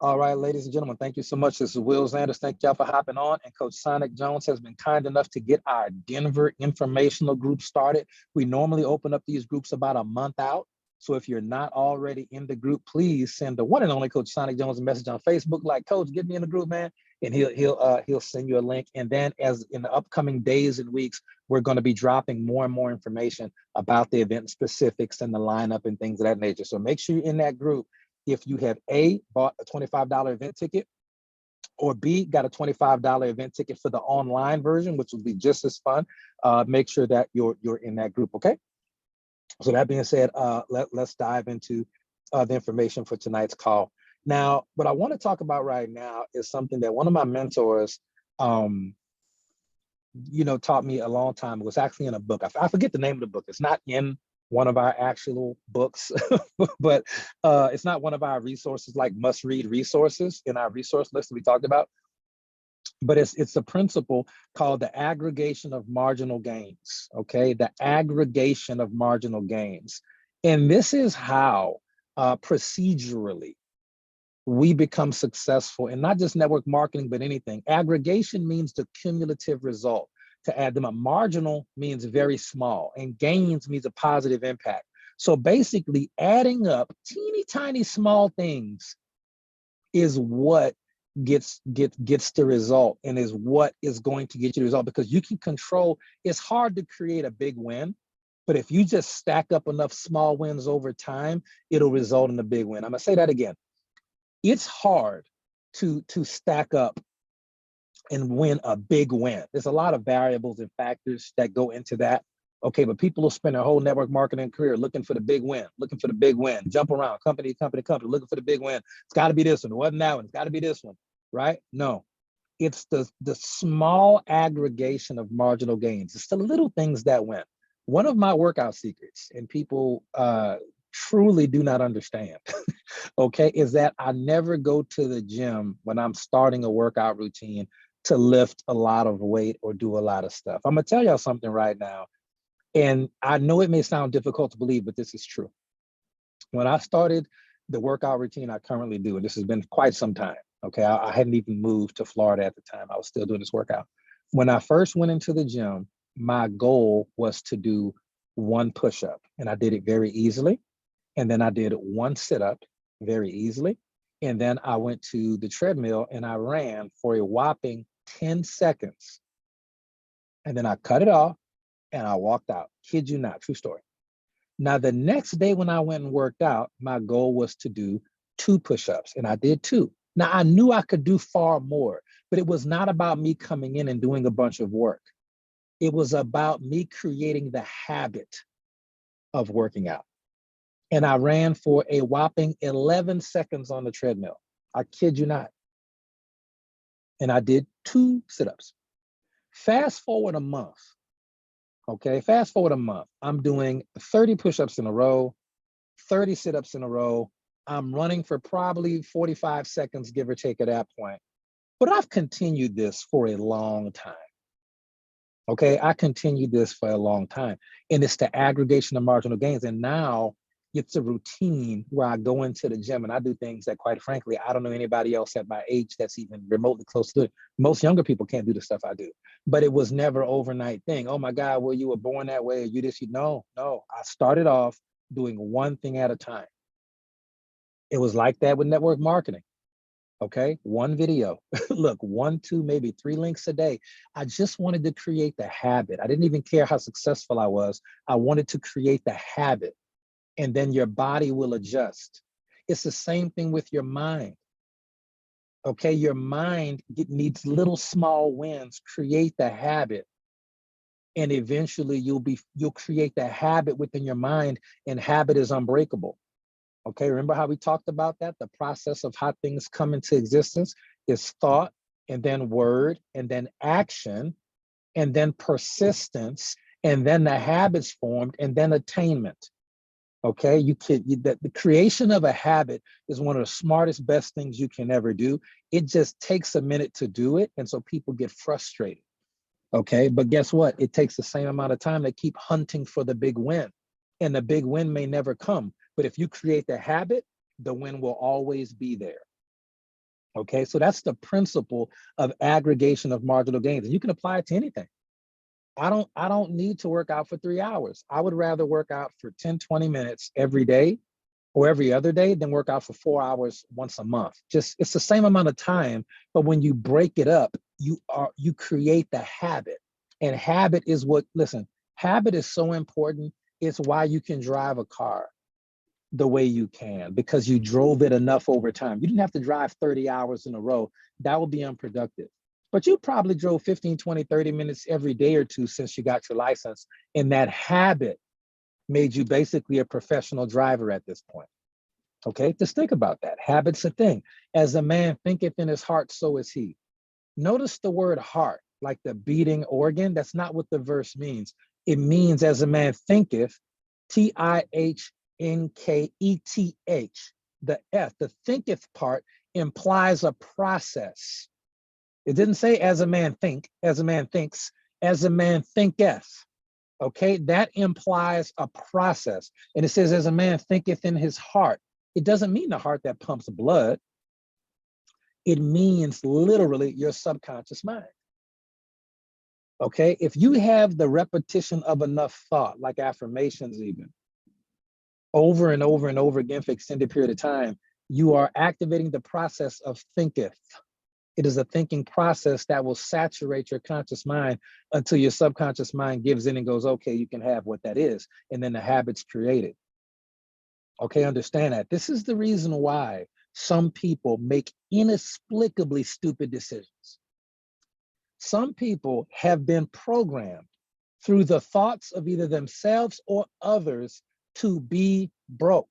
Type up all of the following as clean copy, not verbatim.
All right, ladies and gentlemen, thank you so much. This is Will Zanders. Thank y'all for hopping on. And Coach Sonic Jones has been kind enough to get our Denver informational group started. We normally open up these groups about a month out. So if you're not already in the group, please send the one and only Coach Sonic Jones a message on Facebook, like, Coach, get me in the group, man. And he'll send you a link. And then as in the upcoming days and weeks, we're going to be dropping more and more information about the event specifics and the lineup and things of that nature. So make sure you're in that group if you have A, bought a $25 event ticket, or B, got a $25 event ticket for the online version, which will be just as fun. Make sure that you're in that group, okay? So that being said, let's dive into the information for tonight's call. Now, what I want to talk about right now is something that one of my mentors, taught me a long time. It was actually in a book. I forget the name of the book. It's not in one of our actual books, but it's not one of our resources, like must-read resources in our resource list that we talked about. But it's a principle called the aggregation of marginal gains, okay? The aggregation of marginal gains. And this is how procedurally we become successful in not just network marketing, but anything. Aggregation means the cumulative result. To add them up, marginal means very small, and gains means a positive impact. So basically, adding up teeny tiny small things is what gets the result, and is what is going to get you the result, because you can control. It's hard to create a big win, but if you just stack up enough small wins over time, it'll result in a big win. I'm gonna say that again. It's hard to stack up and win a big win. There's a lot of variables and factors that go into that. Okay, but people will spend their whole network marketing career looking for the big win, jump around company, looking for the big win. It's got to be this one. It wasn't that one. It's got to be this one, right? No, it's the small aggregation of marginal gains. It's the little things that win. One of my workout secrets, and people truly do not understand, okay, is that I never go to the gym when I'm starting a workout routine to lift a lot of weight or do a lot of stuff. I'm gonna tell y'all something right now, and I know it may sound difficult to believe, but this is true. When I started the workout routine I currently do, and this has been quite some time, okay, I hadn't even moved to Florida at the time. I was still doing this workout. When I first went into the gym, my goal was to do one push-up, and I did it very easily. And then I did one sit-up very easily. And then I went to the treadmill and I ran for a whopping 10 seconds. And then I cut it off and I walked out. Kid you not, true story. Now, the next day when I went and worked out, my goal was to do 2 push-ups, and I did 2. Now, I knew I could do far more, but it was not about me coming in and doing a bunch of work. It was about me creating the habit of working out. And I ran for a whopping 11 seconds on the treadmill. I kid you not. And I did 2 sit-ups. Fast forward a month, okay? Fast forward a month. I'm doing 30 push-ups in a row, 30 sit-ups in a row. I'm running for probably 45 seconds, give or take, at that point. But I've continued this for a long time. Okay, I continued this for a long time. And it's the aggregation of marginal gains. And now it's a routine where I go into the gym and I do things that, quite frankly, I don't know anybody else at my age that's even remotely close to it. Most younger people can't do the stuff I do, but it was never overnight thing. Oh my God, well, you were born that way, or you this, no. I started off doing one thing at a time. It was like that with network marketing. Okay, one video, look, 1, 2, maybe 3 links a day. I just wanted to create the habit. I didn't even care how successful I was. I wanted to create the habit, and then your body will adjust. It's the same thing with your mind. Okay, your mind needs little small wins. Create the habit, and eventually you'll create the habit within your mind, and habit is unbreakable. Okay, remember how we talked about that? The process of how things come into existence is thought, and then word, and then action, and then persistence, and then the habits formed, and then attainment. Okay, the creation of a habit is one of the smartest, best things you can ever do. It just takes a minute to do it, and so people get frustrated. Okay, but guess what? It takes the same amount of time to keep hunting for the big win, and the big win may never come. But if you create the habit, the win will always be there. Okay, so that's the principle of aggregation of marginal gains. And you can apply it to anything. I don't need to work out for 3 hours. I would rather work out for 10, 20 minutes every day or every other day than work out for 4 hours once a month. Just it's the same amount of time, but when you break it up, you create the habit. And habit is what, listen, habit is so important. It's why you can drive a car the way you can, because you drove it enough over time. You didn't have to drive 30 hours in a row. That would be unproductive. But you probably drove 15, 20, 30 minutes every day or two since you got your license. And that habit made you basically a professional driver at this point. Okay, just think about that. Habit's a thing. As a man thinketh in his heart, so is he. Notice the word heart, like the beating organ. That's not what the verse means. It means as a man thinketh, Thinketh. The F, the thinketh part implies a process. It didn't say as a man think, as a man thinks, as a man thinketh. Okay, that implies a process. And it says, as a man thinketh in his heart. It doesn't mean the heart that pumps blood. It means literally your subconscious mind. Okay, if you have the repetition of enough thought, like affirmations, even over and over and over again for extended period of time, you are activating the process of thinketh. It is a thinking process that will saturate your conscious mind until your subconscious mind gives in and goes, okay, you can have what that is. And then the habit's created. Okay, understand that. This is the reason why some people make inexplicably stupid decisions. Some people have been programmed through the thoughts of either themselves or others to be broke.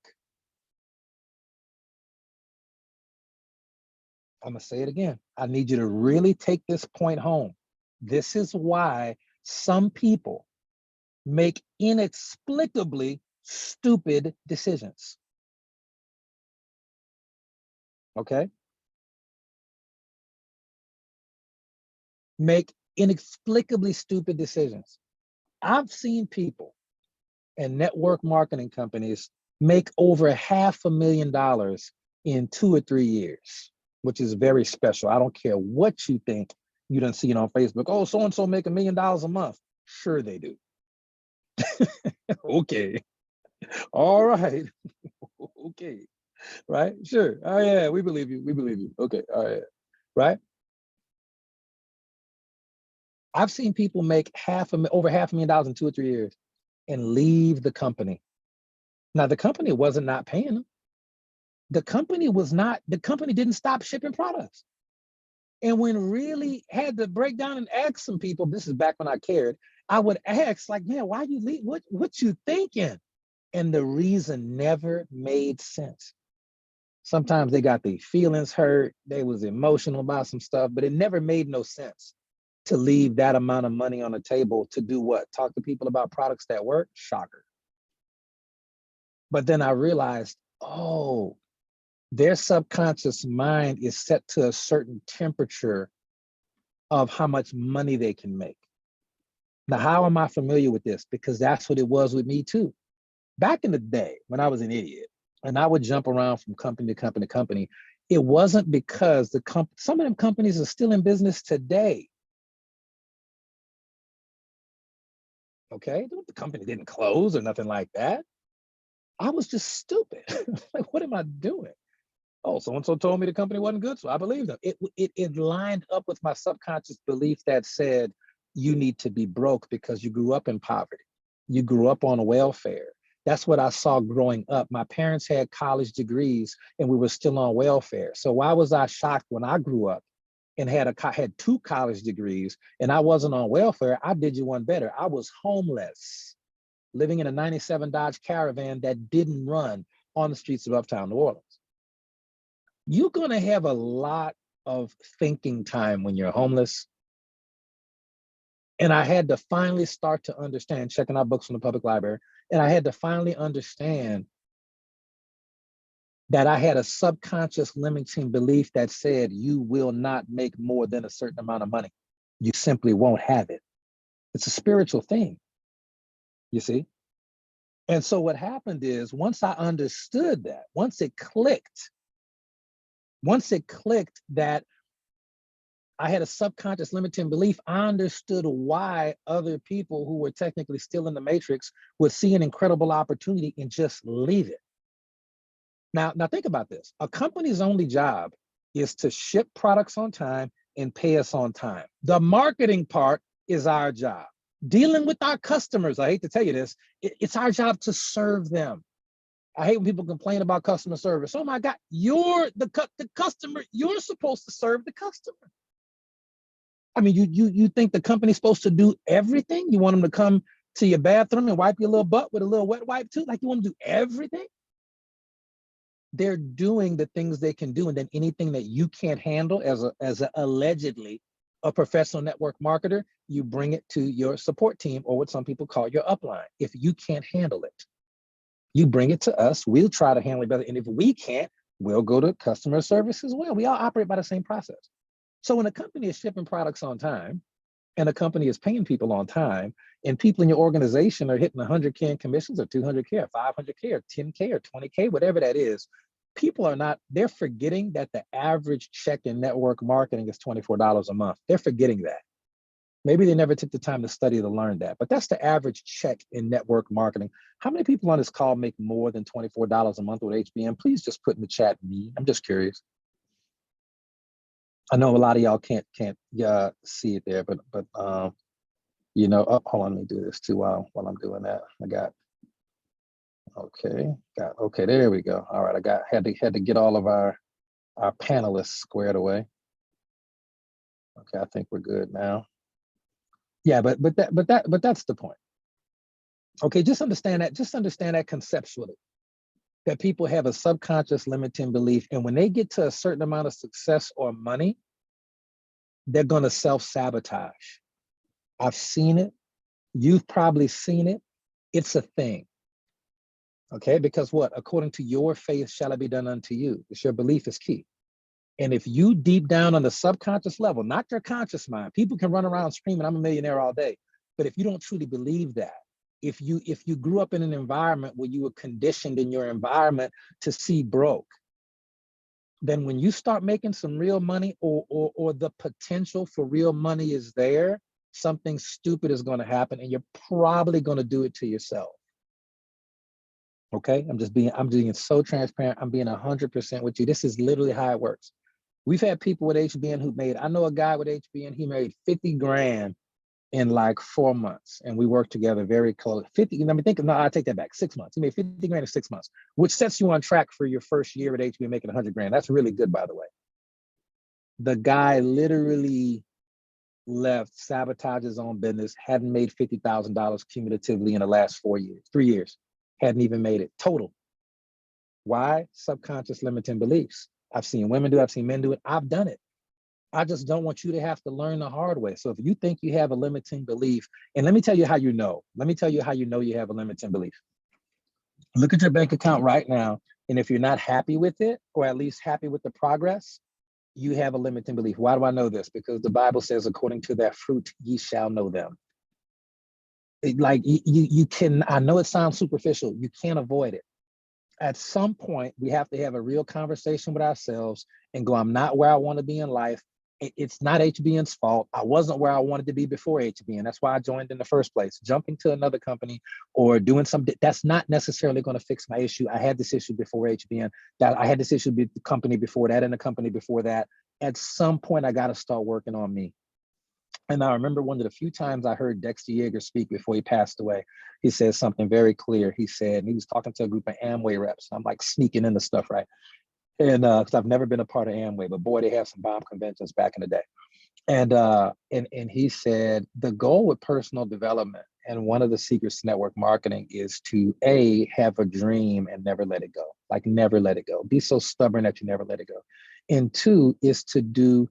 I'm gonna say it again. I need you to really take this point home. This is why some people make inexplicably stupid decisions. Okay? Make inexplicably stupid decisions. I've seen people and network marketing companies make over $500,000 in 2 or 3 years, which is very special. I don't care what you think. You don't see it on Facebook. Oh, so and so make $1 million a month. Sure, they do. Okay. All right. Okay. Right. Sure. Oh yeah, we believe you. We believe you. Okay. All right. Right. I've seen people make over $500,000 in 2 or 3 years and leave the company. Now the company wasn't not paying them. The company didn't stop shipping products. And when really had to break down and ask some people, this is back when I cared, I would ask, like, man, why you leave? What you thinking? And the reason never made sense. Sometimes they got their feelings hurt, they was emotional about some stuff, but it never made no sense to leave that amount of money on the table to do what? Talk to people about products that work? Shocker. But then I realized, oh, their subconscious mind is set to a certain temperature of how much money they can make. Now, how am I familiar with this? Because that's what it was with me too. Back in the day when I was an idiot and I would jump around from company to company to company, it wasn't because some of them companies are still in business today. Okay, the company didn't close or nothing like that. I was just stupid. Like, what am I doing? Oh, so and so told me the company wasn't good, so I believed them. It lined up with my subconscious belief that said you need to be broke because you grew up in poverty. You grew up on welfare. That's what I saw growing up. My parents had college degrees and we were still on welfare. So why was I shocked when I grew up and had 2 college degrees and I wasn't on welfare? I did you one better. I was homeless, living in a 97 Dodge Caravan that didn't run on the streets of uptown New Orleans. You're going to have a lot of thinking time when you're homeless. And I had to finally start to understand, checking out books from the public library, and I had to finally understand that I had a subconscious limiting belief that said you will not make more than a certain amount of money. You simply won't have it. It's a spiritual thing, you see? And so what happened is once I understood that, once it clicked, Once it clicked that I had a subconscious limiting belief, I understood why other people who were technically still in the matrix would see an incredible opportunity and just leave it. Now think about this. A company's only job is to ship products on time and pay us on time. The marketing part is our job. Dealing with our customers, I hate to tell you this, it's our job to serve them. I hate when people complain about customer service. Oh my God, you're the customer, you're supposed to serve the customer. I mean, you think the company's supposed to do everything? You want them to come to your bathroom and wipe your little butt with a little wet wipe too? Like you want to do everything? They're doing the things they can do, and then anything that you can't handle as a allegedly a professional network marketer, you bring it to your support team, or what some people call your upline. If you can't handle it, you bring it to us. We'll try to handle it better, and if we can't, we'll go to customer service as well. We all operate by the same process. So when a company is shipping products on time, and a company is paying people on time, and people in your organization are hitting 100K in commissions, or 200K, or 500K, or 10K, or 20K, whatever that is, people are not, they're forgetting that the average check in network marketing is $24 a month. They're forgetting that. Maybe they never took the time to study to learn that, but that's the average check in network marketing. How many people on this call make more than $24 a month with HBM? Please just put in the chat me. I'm just curious. I know a lot of y'all can't see it there, but you know, hold on, let me do this too while I'm doing that. I got okay, there we go. All right, had to get all of our panelists squared away. Okay, I think we're good now. Yeah, but that's the point. Okay, just understand that conceptually, that people have a subconscious limiting belief, and when they get to a certain amount of success or money, they're going to self-sabotage. I've seen it. You've probably seen it. It's a thing. Okay, because what? According to your faith shall it be done unto you. It's your belief is key. And if you deep down on the subconscious level, not your conscious mind, people can run around screaming, I'm a millionaire all day. But if you don't truly believe that, if you grew up in an environment where you were conditioned in your environment to see broke, then when you start making some real money, or the potential for real money is there, something stupid is going to happen, and you're probably going to do it to yourself. Okay, I'm being so transparent. I'm being 100% with you. This is literally how it works. We've had people with HBN who made, I know a guy with HBN, he made 50 grand in like 4 months, and we worked together very close. 50, let me think, no, I take that back, 6 months. He made 50 grand in 6 months, which sets you on track for your first year at HBN making 100 grand. That's really good, by the way. The guy literally left, sabotaged his own business, hadn't made $50,000 cumulatively in the last 3 years, hadn't even made it total. Why? Subconscious limiting beliefs. I've seen women do it, I've seen men do it, I've done it. I just don't want you to have to learn the hard way. So if you think you have a limiting belief, and let me tell you how you know. Let me tell you how you know you have a limiting belief. Look at your bank account right now, and if you're not happy with it, or at least happy with the progress, you have a limiting belief. Why do I know this? Because the Bible says, according to their fruit, ye shall know them. Like you can, I know it sounds superficial, you can't avoid it. At some point, we have to have a real conversation with ourselves and go, I'm not where I want to be in life. It's not HBN's fault. I wasn't where I wanted to be before HBN. That's why I joined in the first place. Jumping to another company or doing something, that's not necessarily going to fix my issue. I had this issue before HBN, that I had this issue with the company before that, and the company before that. At some point, I got to start working on me. And I remember one of the few times I heard Dexter Yeager speak before he passed away. He said something very clear. He said, and he was talking to a group of Amway reps. I'm like sneaking into stuff, right? And because I've never been a part of Amway, but boy, they have some bomb conventions back in the day. And he said the goal with personal development and one of the secrets to network marketing is to have a dream and never let it go. Like never let it go. Be so stubborn that you never let it go. And 2 is to do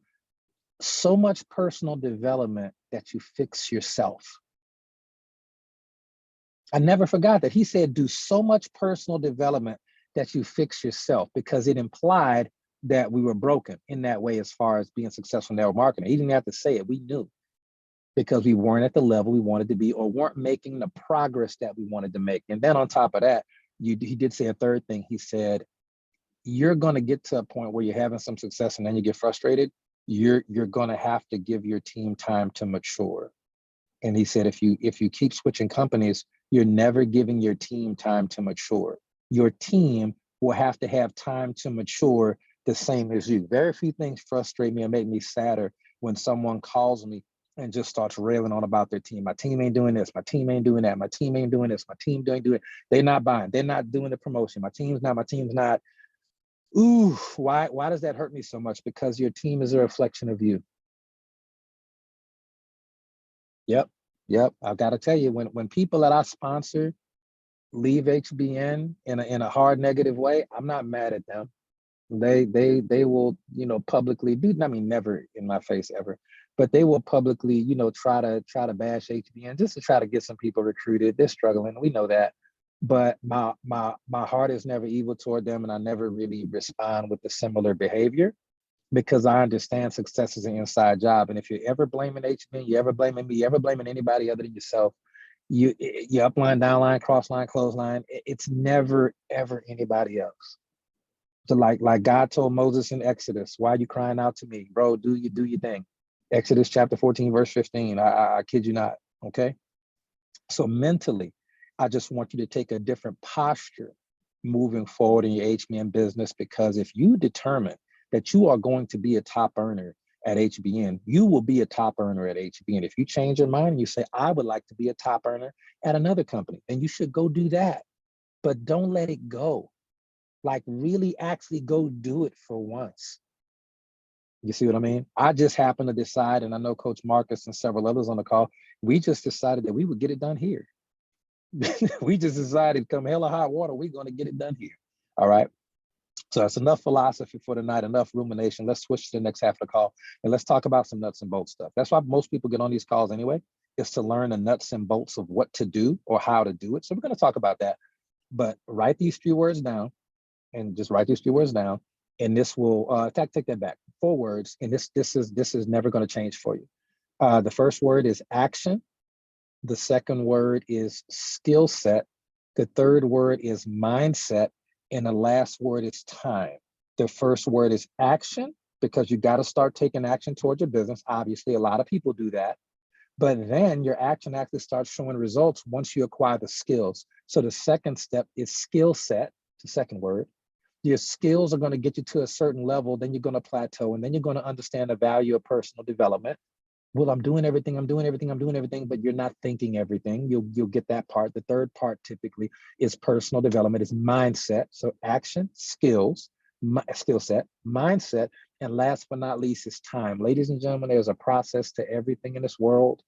so much personal development that you fix yourself. I never forgot that. He said, do so much personal development that you fix yourself, because it implied that we were broken in that way as far as being successful in network marketing. He didn't have to say it. We knew, because we weren't at the level we wanted to be, or weren't making the progress that we wanted to make. And then on top of that, he did say a third thing. He said, you're going to get to a point where you're having some success and then you get frustrated. You're going to have to give your team time to mature. And he said, if you keep switching companies, you're never giving your team time to mature. Your team will have to have time to mature the same as you. Very few things frustrate me and make me sadder when someone calls me and just starts railing on about their team. My team ain't doing this. My team ain't doing that. My team ain't doing this. My team don't do it. They're not buying. They're not doing the promotion. My team's not. Ooh, why does that hurt me so much? Because your team is a reflection of you. Yep. I've got to tell you, when people that I sponsor leave HBN in a hard negative way, I'm not mad at them. They will, publicly do, I mean, never in my face ever, but they will publicly, try to bash HBN just to try to get some people recruited. They're struggling. We know that. But my heart is never evil toward them, and I never really respond with the similar behavior, because I understand success is an inside job. And if you're ever blaming HBN, you ever blaming me, you ever blaming anybody other than yourself, you upline, downline, crossline, clothesline, it's never ever anybody else. So like God told Moses in Exodus, why are you crying out to me, bro? Do your thing. Exodus chapter 14 verse 15. I kid you not. Okay. So mentally, I just want you to take a different posture moving forward in your HBN business, because if you determine that you are going to be a top earner at HBN, you will be a top earner at HBN. If you change your mind and you say, I would like to be a top earner at another company, then you should go do that. But don't let it go. Like, really actually go do it for once. You see what I mean? I just happened to decide, and I know Coach Marcus and several others on the call, we just decided that we would get it done here. We just decided, come hell or high water, we're going to get it done here. All right. So that's enough philosophy for tonight, enough rumination. Let's switch to the next half of the call, and let's talk about some nuts and bolts stuff. That's why most people get on these calls anyway, is to learn the nuts and bolts of what to do or how to do it. So we're going to talk about that. But write these few words down, and just write these few words down. And this will, take that back, 4 words. And this is never going to change for you. The first word is action. The second word is skill set. The third word is mindset. And the last word is time. The first word is action, because you got to start taking action towards your business. Obviously, a lot of people do that. But then your action actually starts showing results once you acquire the skills. So the second step is skill set, the second word. Your skills are going to get you to a certain level, then you're going to plateau, and then you're going to understand the value of personal development. Well, I'm doing everything, but you're not thinking everything. You'll get that part. The third part typically is personal development, is mindset. So action, skills, skill set, mindset, and last but not least is time. Ladies and gentlemen, there's a process to everything in this world.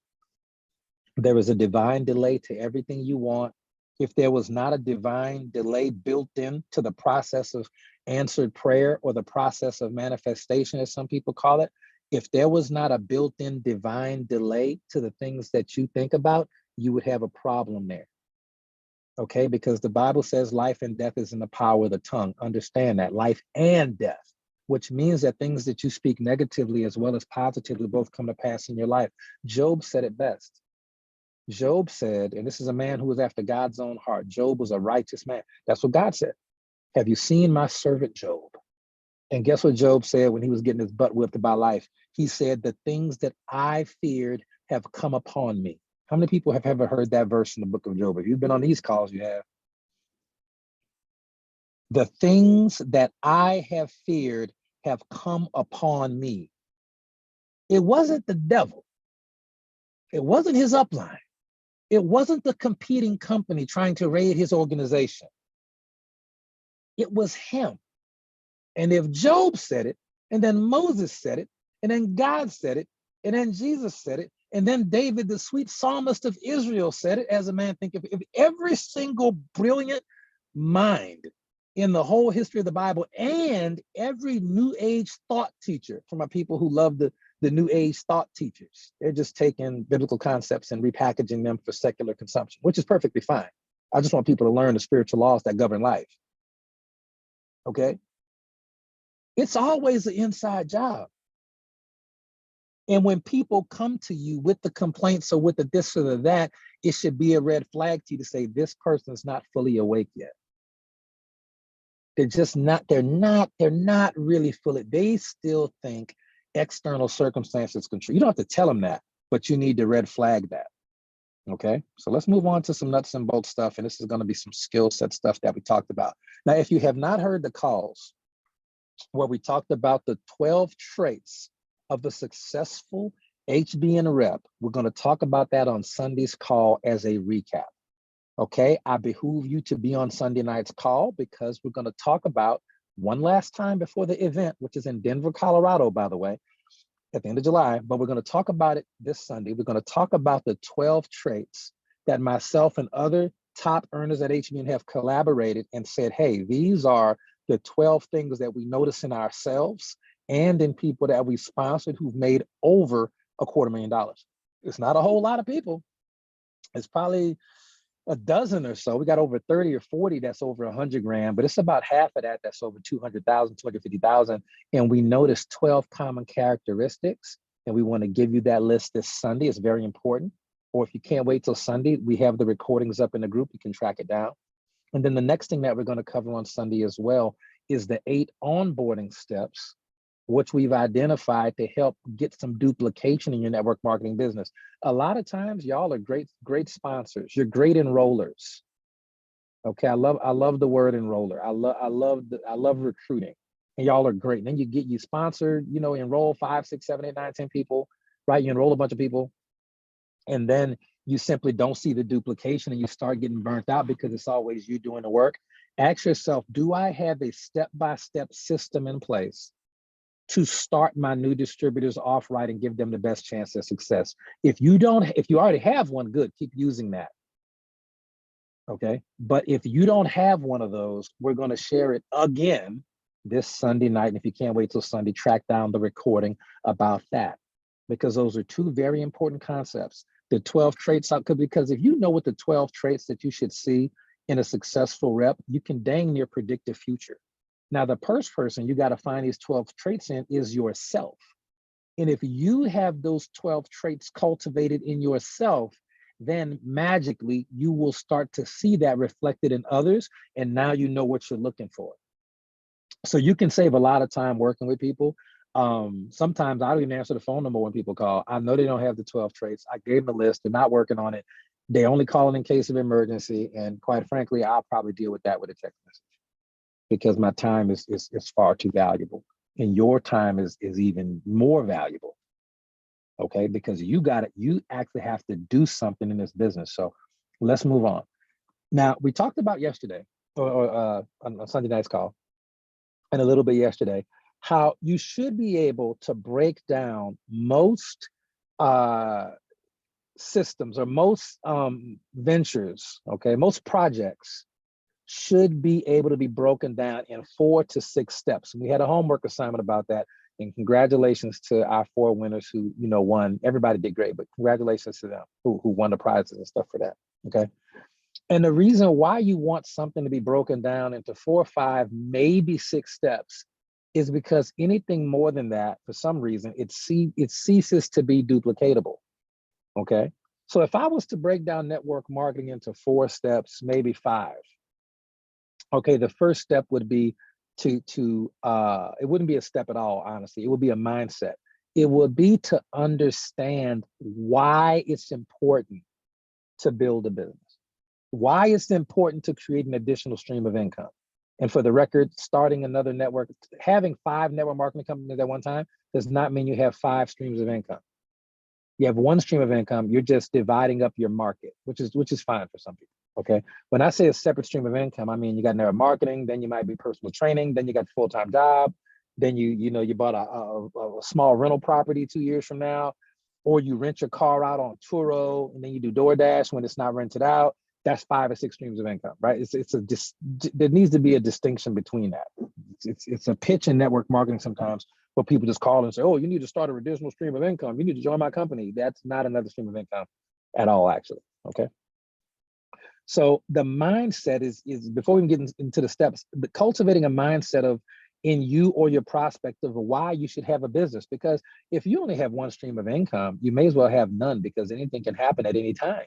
There is a divine delay to everything you want. If there was not a divine delay built in to the process of answered prayer, or the process of manifestation, as some people call it, if there was not a built-in divine delay to the things that you think about, you would have a problem there. Okay, because the Bible says life and death is in the power of the tongue. Understand that, life and death, which means that things that you speak negatively as well as positively both come to pass in your life. Job said it best. Job said, and this is a man who was after God's own heart. Job was a righteous man. That's what God said. Have you seen my servant Job? And guess what Job said when he was getting his butt whipped by life? He said, the things that I feared have come upon me. How many people have ever heard that verse in the book of Job? If you've been on these calls, you have. The things that I have feared have come upon me. It wasn't the devil. It wasn't his upline. It wasn't the competing company trying to raid his organization. It was him. And if Job said it, and then Moses said it, and then God said it, and then Jesus said it, and then David, the sweet psalmist of Israel, said it, as a man thinketh, if every single brilliant mind in the whole history of the Bible, and every new age thought teacher, for my people who love the new age thought teachers, they're just taking biblical concepts and repackaging them for secular consumption, which is perfectly fine. I just want people to learn the spiritual laws that govern life. Okay? It's always an inside job. And when people come to you with the complaints or with the this or the that, it should be a red flag to you to say, this person's not fully awake yet. they're not really fully, they still think external circumstances control. You don't have to tell them that, but you need to red flag that. Okay, so let's move on to some nuts and bolts stuff. And this is going to be some skill set stuff that we talked about. Now, if you have not heard the calls where we talked about the 12 traits of a successful HBN rep, we're going to talk about that on Sunday's call as a recap. Okay, I behoove you to be on Sunday night's call because we're going to talk about one last time before the event, which is in Denver, Colorado, by the way, at the end of July, but we're going to talk about it this Sunday. We're going to talk about the 12 traits that myself and other top earners at HBN have collaborated and said, hey, these are the 12 things that we notice in ourselves and in people that we sponsored who've made over $250,000. It's not a whole lot of people. It's probably a dozen or so. We got over 30 or 40 that's over 100 grand, but it's about half of that that's over 200,000, 250,000. And we noticed 12 common characteristics. And we want to give you that list this Sunday. It's very important. Or if you can't wait till Sunday, we have the recordings up in the group. You can track it down. And then the next thing that we're going to cover on Sunday as well is the 8 onboarding steps, which we've identified to help get some duplication in your network marketing business. A lot of times, y'all are great sponsors. You're great enrollers. Okay, I love the word enroller. I love recruiting, and y'all are great. And then you sponsored, enroll 5, 6, 7, 8, 9, 10 people, right? You enroll a bunch of people, and then you simply don't see the duplication, and you start getting burnt out because it's always you doing the work. Ask yourself, do I have a step-by-step system in place to start my new distributors off right and give them the best chance of success? If you already have one, good, keep using that. Okay, but if you don't have one of those, we're going to share it again this Sunday night. And if you can't wait till Sunday, track down the recording about that, because those are 2 very important concepts. The 12 traits, because if you know what the 12 traits that you should see in a successful rep, you can dang near predict the future. Now, the first person you got to find these 12 traits in is yourself. And if you have those 12 traits cultivated in yourself, then magically you will start to see that reflected in others. And now you know what you're looking for. So you can save a lot of time working with people. Sometimes I don't even answer the phone number when people call. I know they don't have the 12 traits. I gave them a list. They're not working on it. They only call in case of emergency. And quite frankly, I'll probably deal with that with a text message, because my time is far too valuable, and your time is even more valuable. Okay, because you actually have to do something in this business. So let's move on. Now, we talked about yesterday or on Sunday night's call, and a little bit yesterday, how you should be able to break down most systems or most ventures, okay, most projects should be able to be broken down in 4 to 6 steps. We had a homework assignment about that, and congratulations to our 4 winners who won. Everybody did great, but congratulations to them who won the prizes and stuff for that. Okay, and the reason why you want something to be broken down into 4, 5, maybe 6 steps is because anything more than that, for some reason, it ceases to be duplicatable. Okay, so if I was to break down network marketing into 4 steps, maybe 5. Okay, the first step would be it wouldn't be a step at all, honestly. It would be a mindset. It would be to understand why it's important to build a business, why it's important to create an additional stream of income. And for the record, starting another network, having 5 network marketing companies at one time does not mean you have 5 streams of income. You have 1 stream of income. You're just dividing up your market, which is fine for some people. Okay. When I say a separate stream of income, I mean you got network marketing, then you might be personal training, then you got full-time job, then you bought a small rental property 2 years from now, or you rent your car out on Turo, and then you do DoorDash when it's not rented out. That's 5 or 6 streams of income, right? There needs to be a distinction between that. It's a pitch in network marketing sometimes where people just call and say, oh, you need to start an additional stream of income. You need to join my company. That's not another stream of income at all, actually. Okay. So the mindset is before we get into the steps, cultivating a mindset of in you or your prospect of why you should have a business. Because if you only have 1 stream of income, you may as well have none, because anything can happen at any time.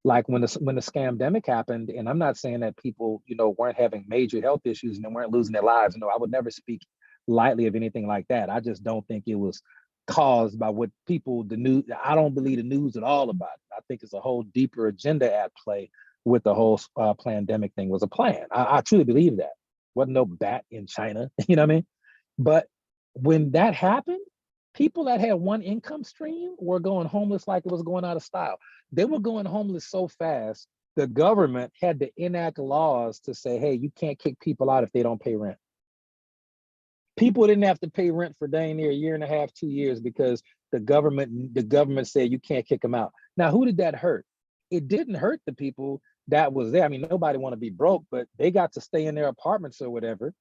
Like when the scamdemic happened, and I'm not saying that people, weren't having major health issues and they weren't losing their lives. No, I would never speak lightly of anything like that. I just don't think it was caused by what people, the news. I don't believe the news at all about it. I think it's a whole deeper agenda at play with the whole pandemic thing was a plan. I truly believe that. Wasn't no bat in China, you know what I mean? But when that happened, people that had one income stream were going homeless like it was going out of style. They were going homeless so fast, the government had to enact laws to say, hey, you can't kick people out if they don't pay rent. People didn't have to pay rent for dang near a year and a half, 2 years, because the government said you can't kick them out. Now, who did that hurt? It didn't hurt the people that was there. I mean, nobody want to be broke, but they got to stay in their apartments or whatever.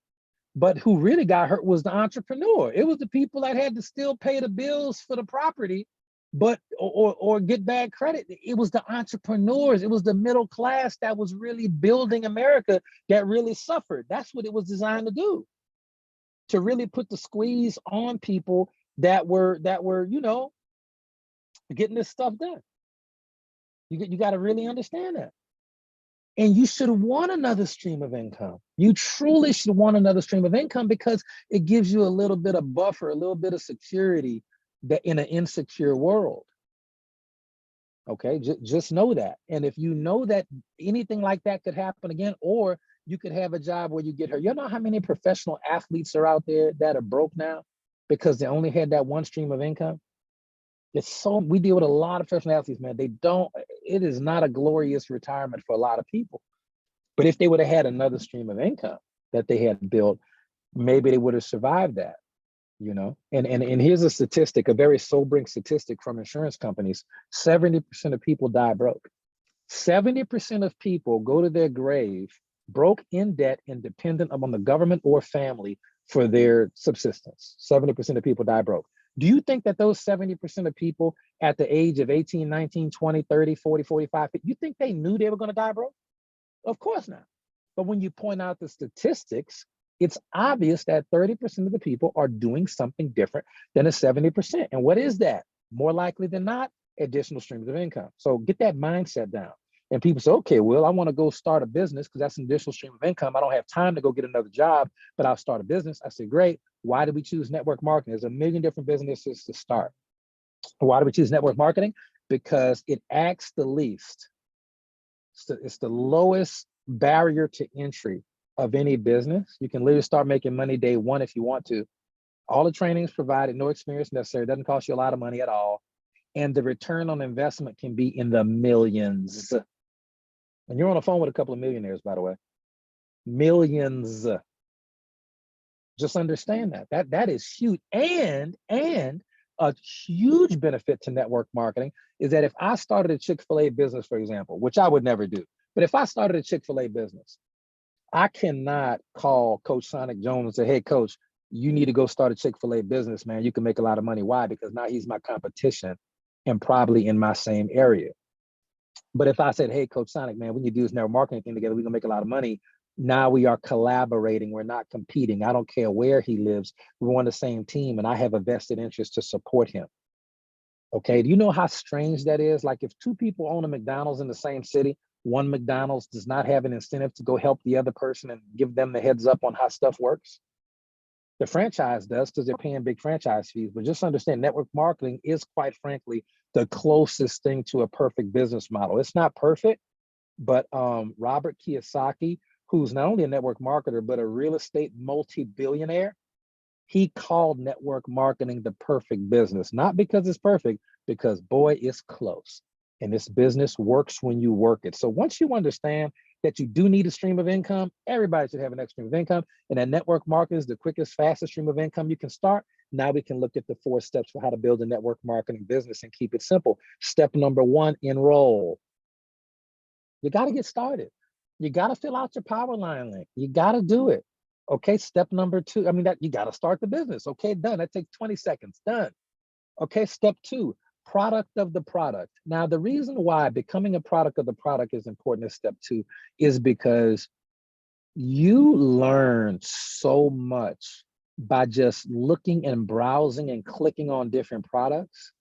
But who really got hurt was the entrepreneur. It was the people that had to still pay the bills for the property, but or get bad credit. It was the entrepreneurs. It was the middle class that was really building America that really suffered. That's what it was designed to do, to really put the squeeze on people that were getting this stuff done. You got to really understand that. And you should want another stream of income. You truly should want another stream of income, because it gives you a little bit of buffer, a little bit of security that in an insecure world. Okay, just know that. And if you know that anything like that could happen again, or you could have a job where you get hurt. You know how many professional athletes are out there that are broke now because they only had that one stream of income? We deal with a lot of professional athletes, man. It is not a glorious retirement for a lot of people. But if they would have had another stream of income that they had built, maybe they would have survived that, And here's a statistic, a very sobering statistic from insurance companies. 70% of people die broke. 70% of people go to their grave broke, in debt, and dependent upon the government or family for their subsistence. 70% of people die broke. Do you think that those 70% of people at the age of 18, 19, 20, 30, 40, 45, you think they knew they were going to die broke? Of course not. But when you point out the statistics, it's obvious that 30% of the people are doing something different than a 70%. And what is that? More likely than not, additional streams of income. So get that mindset down. And people say, okay, well, I want to go start a business because that's an additional stream of income. I don't have time to go get another job, but I'll start a business. I say, great. Why did we choose network marketing? There's a million different businesses to start. Why do we choose network marketing? Because it acts the least. It's the lowest barrier to entry of any business. You can literally start making money day one if you want to. All the training is provided, no experience necessary. It doesn't cost you a lot of money at all. And the return on investment can be in the millions. And you're on the phone with a couple of millionaires, by the way. Millions. Just understand that. That is huge. And a huge benefit to network marketing is that if I started a Chick-fil-A business, for example, which I would never do, but if I started a Chick-fil-A business, I cannot call Coach Sonic Jones and say, hey, Coach, you need to go start a Chick-fil-A business, man. You can make a lot of money. Why? Because now he's my competition and probably in my same area. But if I said, hey, Coach Sonic, man, we need to do this network marketing thing together, we're gonna make a lot of money. Now we are collaborating. We're not competing. I don't care where he lives. We're on the same team and I have a vested interest to support him. Okay, do you know how strange that is? Like if two people own a McDonald's in the same city, one McDonald's does not have an incentive to go help the other person and give them the heads up on how stuff works. The franchise does because they're paying big franchise fees. But just understand, network marketing is quite frankly the closest thing to a perfect business model. It's not perfect, but Robert Kiyosaki, who's not only a network marketer, but a real estate multi-billionaire, he called network marketing the perfect business, not because it's perfect, because boy, it's close. And this business works when you work it. So once you understand that you do need a stream of income, everybody should have an extra stream of income. And that network marketing is the quickest, fastest stream of income you can start. Now we can look at the 4 steps for how to build a network marketing business and keep it simple. Step number 1, enroll. You got to get started. You got to fill out your Powerline link. You got to do it. Okay, step number 2, you got to start the business. Okay, done. That takes 20 seconds, done. Okay, step 2, product of the product. Now, the reason why becoming a product of the product is important as step 2 is because you learn so much by just looking and browsing and clicking on different products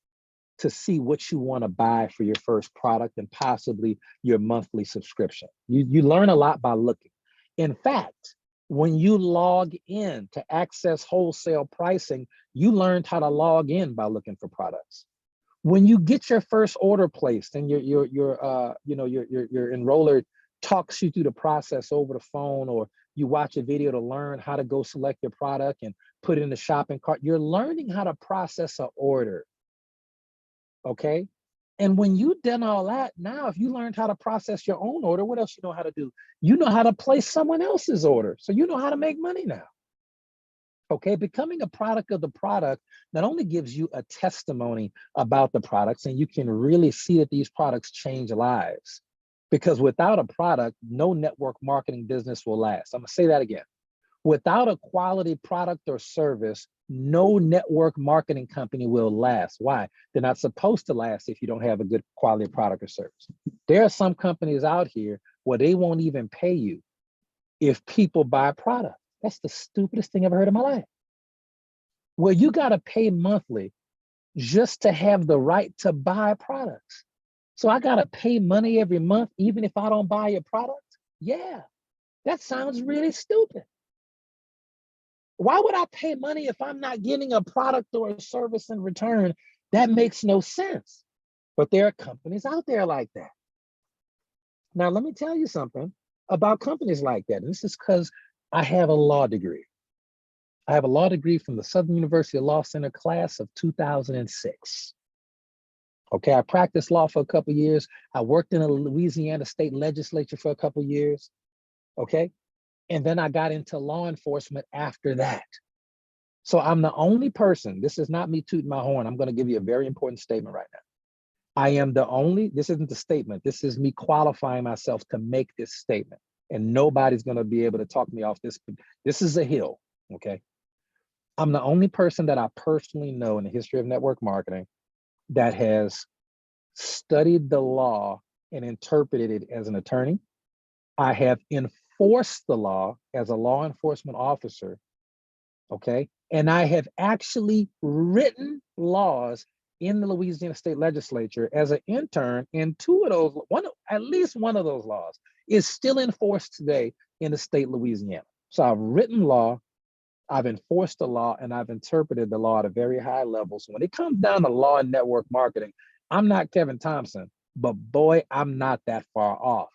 to see what you want to buy for your first product and possibly your monthly subscription. You learn a lot by looking. In fact, when you log in to access wholesale pricing, you learned how to log in by looking for products. When you get your first order placed and your enroller talks you through the process over the phone, or you watch a video to learn how to go select your product and put it in the shopping cart, you're learning how to process an order. Okay. And when you've done all that, now if you learned how to process your own order, what else you know how to do? You know how to place someone else's order. So you know how to make money now. Okay, becoming a product of the product not only gives you a testimony about the products, and you can really see that these products change lives. Because without a product, no network marketing business will last. I'm gonna say that again. Without a quality product or service, no network marketing company will last. Why? They're not supposed to last if you don't have a good quality product or service. There are some companies out here where they won't even pay you if people buy product. That's the stupidest thing I've ever heard in my life. Well, you got to pay monthly just to have the right to buy products. So I got to pay money every month, even if I don't buy your product? Yeah, that sounds really stupid. Why would I pay money if I'm not getting a product or a service in return? That makes no sense. But there are companies out there like that. Now, let me tell you something about companies like that. And this is because I have a law degree. I have a law degree from the Southern University Law Center class of 2006. Okay, I practiced law for a couple of years. I worked in a Louisiana state legislature for a couple of years. Okay, and then I got into law enforcement after that. So I'm the only person, this is not me tooting my horn. I'm going to give you a very important statement right now. I am the only, this isn't the statement. This is me qualifying myself to make this statement. And nobody's going to be able to talk me off this. This is a hill, okay? I'm the only person that I personally know in the history of network marketing that has studied the law and interpreted it as an attorney. I have enforced the law as a law enforcement officer, okay? And I have actually written laws in the Louisiana State Legislature as an intern, and two of those, at least one of those laws is still enforced today in the state of Louisiana. So I've written law, I've enforced the law, and I've interpreted the law at a very high level. So when it comes down to law and network marketing, I'm not Kevin Thompson, but boy, I'm not that far off.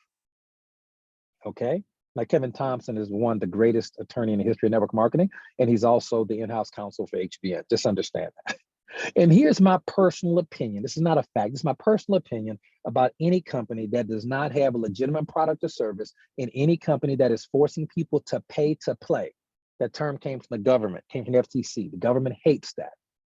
Okay? Like Kevin Thompson is one of the greatest attorney in the history of network marketing, and he's also the in-house counsel for HBN. Just understand that. And here's my personal opinion. This is not a fact. This is my personal opinion about any company that does not have a legitimate product or service, and any company that is forcing people to pay to play. That term came from the government, came from the FTC. The government hates that.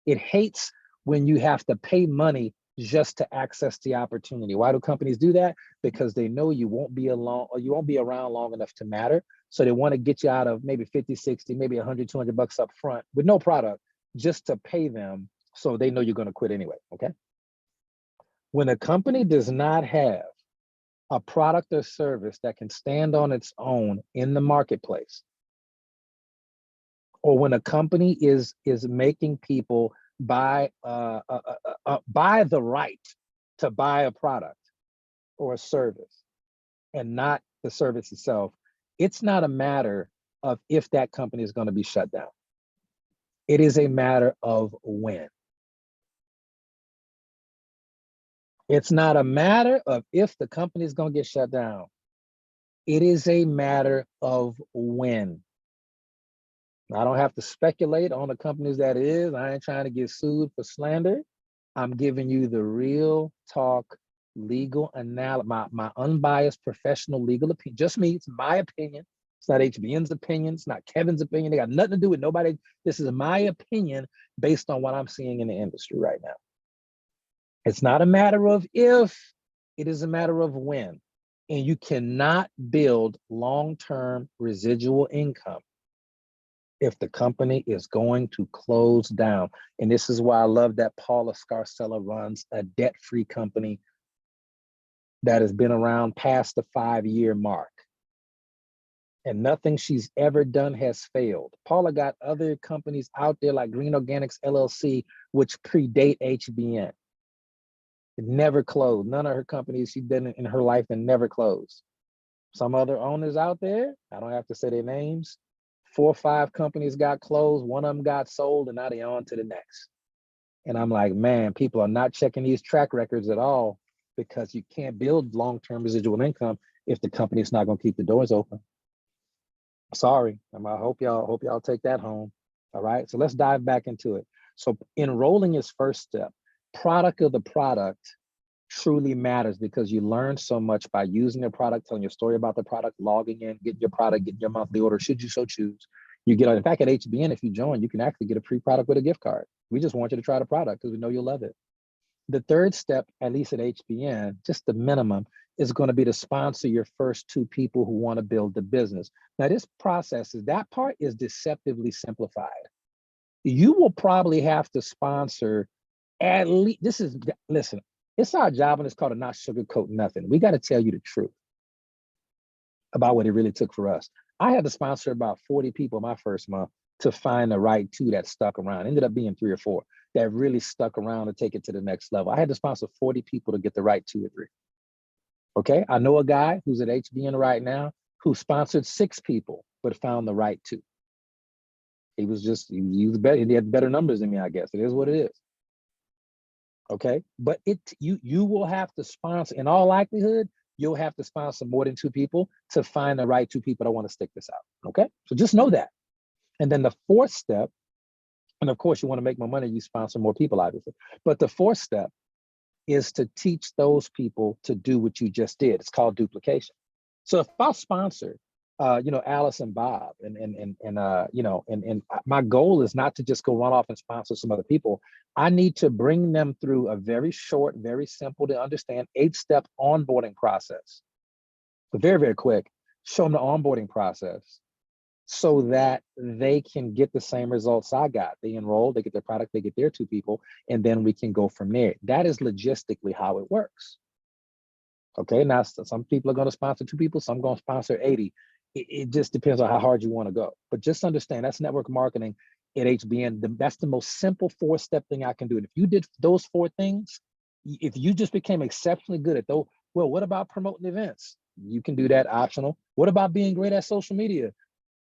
It hates when you have to pay money just to access the opportunity. Why do companies do that? Because they know you won't be alone, or you won't be around long enough to matter. So they want to get you out of maybe 50, 60, maybe 100, 200 bucks up front with no product, just to pay them so they know you're going to quit anyway, okay? When a company does not have a product or service that can stand on its own in the marketplace, or when a company is making people buy the right to buy a product or a service and not the service itself, it's not a matter of if that company is going to be shut down. It is a matter of when. It's not a matter of if the company is going to get shut down. It is a matter of when. I don't have to speculate on the companies that it is. I ain't trying to get sued for slander. I'm giving you the real talk, legal analysis, my unbiased professional legal opinion. Just me, it's my opinion. It's not HBN's opinion. It's not Kevin's opinion. They got nothing to do with nobody. This is my opinion based on what I'm seeing in the industry right now. It's not a matter of if, it is a matter of when. And you cannot build long-term residual income if the company is going to close down. And this is why I love that Paula Scarcella runs a debt-free company that has been around past the 5-year mark. And nothing she's ever done has failed. Paula got other companies out there like Green Organics LLC, which predate HBN. It never closed. None of her companies she's been in her life and never closed. Some other owners out there, I don't have to say their names, 4 or 5 companies got closed, one of them got sold, and now they're on to the next. And I'm like, man, people are not checking these track records at all, because you can't build long-term residual income if the company's not going to keep the doors open. Sorry, I hope y'all take that home. All right, so let's dive back into it. So enrolling is first step. Product of the product truly matters, because you learn so much by using the product, telling your story about the product, logging in, getting your product, getting your monthly order, should you so choose. You get, in fact, at HBN, if you join, you can actually get a free product with a gift card. We just want you to try the product because we know you'll love it. The third step, at least at HBN, just the minimum, is going to be to sponsor your first 2 people who want to build the business. Now, this process, that part is deceptively simplified. You will probably have to sponsor at least, listen, it's our job, and it's called to not sugarcoat nothing. We got to tell you the truth about what it really took for us. I had to sponsor about 40 people my first month to find the right 2 that stuck around. Ended up being 3 or 4 that really stuck around to take it to the next level. I had to sponsor 40 people to get the right 2 or 3. Okay, I know a guy who's at HBN right now who sponsored 6 people, but found the right 2. He was better. He had better numbers than me, I guess. It is what it is. Okay, but you will have to sponsor, in all likelihood, you'll have to sponsor more than 2 people to find the right 2 people that want to stick this out. Okay, so just know that. And then the 4th step, and of course you want to make more money, you sponsor more people, obviously. But the 4th step is to teach those people to do what you just did. It's called duplication. So if I sponsor, Alice and Bob, and my goal is not to just go run off and sponsor some other people. I need to bring them through a very short, very simple to understand 8-step onboarding process. So very, very quick. Show them the onboarding process so that they can get the same results I got. They enroll, they get their product, they get their 2 people, and then we can go from there. That is logistically how it works. Okay, now some people are going to sponsor 2 people, some going to sponsor 80. It just depends on how hard you want to go. But just understand, that's network marketing at HBN. That's the most simple 4-step thing I can do. And if you did those 4 things, if you just became exceptionally good at those, well, what about promoting events? You can do that, optional. What about being great at social media?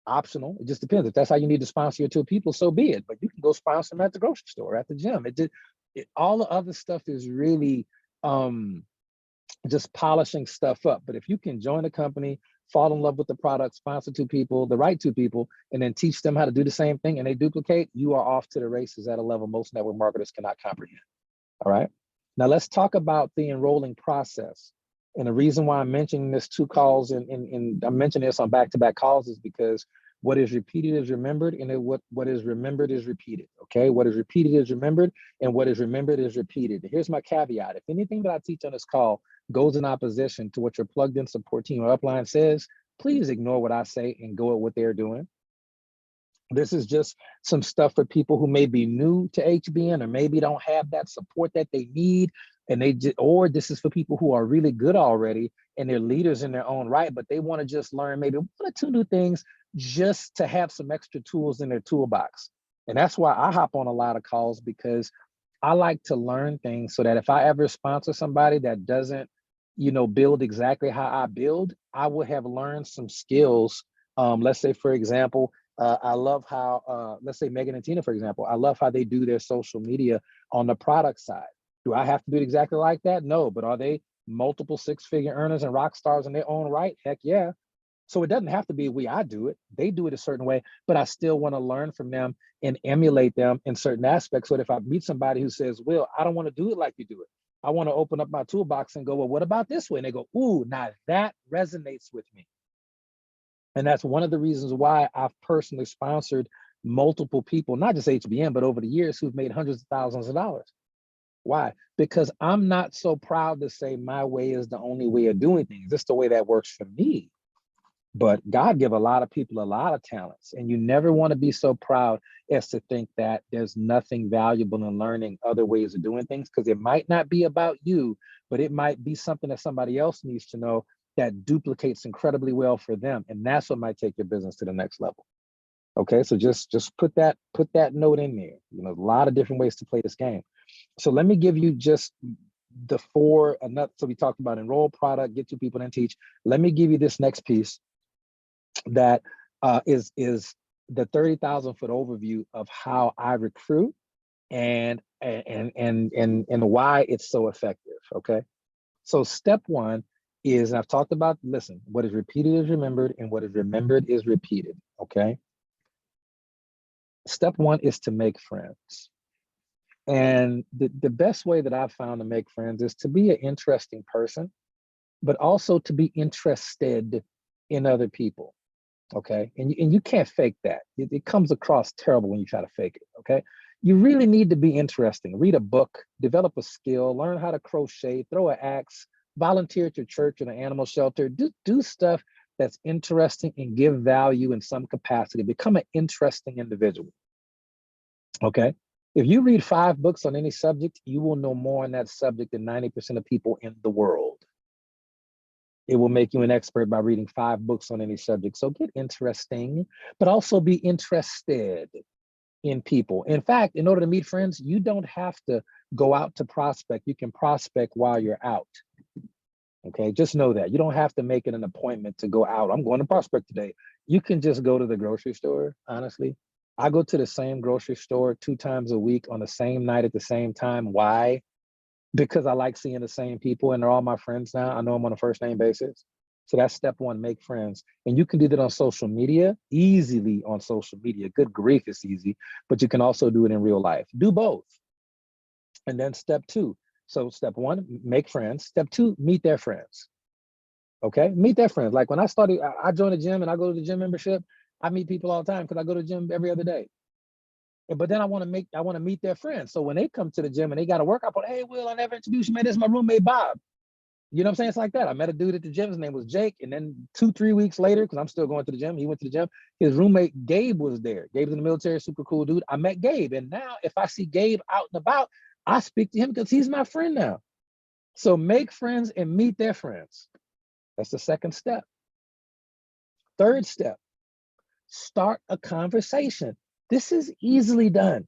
Optional. It just depends. If that's how you need to sponsor your 2 people, so be it. But you can go sponsor them at the grocery store, at the gym. All the other stuff is really just polishing stuff up. But if you can join a company, fall in love with the product, sponsor 2 people, the right 2 people, and then teach them how to do the same thing, and they duplicate, you are off to the races at a level most network marketers cannot comprehend. All right. Now let's talk about the enrolling process. And the reason why I'm mentioning this 2 calls, and I'm mentioning this on back-to-back calls, is because what is repeated is remembered, and what is remembered is repeated. Okay, what is repeated is remembered, and what is remembered is repeated. Here's my caveat: if anything that I teach on this call goes in opposition to what your plugged-in support team or upline says, please ignore what I say and go at what they're doing. This is just some stuff for people who may be new to HBN or maybe don't have that support that they need. And or this is for people who are really good already and they're leaders in their own right, but they want to just learn maybe 1 or 2 new things just to have some extra tools in their toolbox. And that's why I hop on a lot of calls, because I like to learn things so that if I ever sponsor somebody that doesn't, build exactly how I build, I will have learned some skills. Let's say, for example, I love how, let's say Megan and Tina, for example, I love how they do their social media on the product side. Do I have to do it exactly like that? No, but are they multiple 6-figure earners and rock stars in their own right? Heck yeah. So it doesn't have to be the way I do it. They do it a certain way, but I still want to learn from them and emulate them in certain aspects. So that if I meet somebody who says, Will, I don't want to do it like you do it. I want to open up my toolbox and go, well, what about this way? And they go, ooh, now that resonates with me. And that's one of the reasons why I've personally sponsored multiple people, not just HBN, but over the years, who've made hundreds of thousands of dollars. Why? Because I'm not so proud to say my way is the only way of doing things. This is the way that works for me. But God give a lot of people a lot of talents, and you never want to be so proud as to think that there's nothing valuable in learning other ways of doing things, because it might not be about you, but it might be something that somebody else needs to know that duplicates incredibly well for them. And that's what might take your business to the next level. Okay, so just put that note in there. A lot of different ways to play this game. So let me give you just so we talked about enroll, product, get two people, and teach. Let me give you this next piece that is the 30,000 foot overview of how I recruit and why it's so effective. Okay. So step one is, I've talked about, listen, what is repeated is remembered, and what is remembered is repeated. Okay. Step one is to make friends. And the best way that I've found to make friends is to be an interesting person, but also to be interested in other people. Okay. And you can't fake that. It comes across terrible when you try to fake it. Okay. You really need to be interesting. Read a book, develop a skill, learn how to crochet, throw an axe, volunteer at your church or an animal shelter. Do stuff that's interesting and give value in some capacity. Become an interesting individual. Okay. If you read 5 books on any subject, you will know more on that subject than 90% of people in the world. It will make you an expert by reading 5 books on any subject. So get interesting, but also be interested in people. In fact, in order to meet friends, you don't have to go out to prospect. You can prospect while you're out. Okay, just know that. You don't have to make it an appointment to go out. I'm going to prospect today. You can just go to the grocery store, honestly. I go to the same grocery store 2 times a week on the same night at the same time. Why? Because I like seeing the same people and they're all my friends now. I know them on a first name basis. So that's step one, make friends. And you can do that on social media, easily on social media. Good grief, it's easy, but you can also do it in real life. Do both. And then step two. So step one, make friends. Step two, meet their friends. Okay, meet their friends. Like when I started, I joined a gym and I go to the gym membership. I meet people all the time because I go to the gym every other day. But then I want to meet their friends. So when they come to the gym and they got to work, I put, hey, Will, I never introduced you, man. This is my roommate, Bob. You know what I'm saying? It's like that. I met a dude at the gym. His name was Jake. And then 2-3 weeks later, because I'm still going to the gym, he went to the gym. His roommate, Gabe, was there. Gabe's in the military, super cool dude. I met Gabe. And now if I see Gabe out and about, I speak to him because he's my friend now. So make friends and meet their friends. That's the second step. Third step, start a conversation. This is easily done.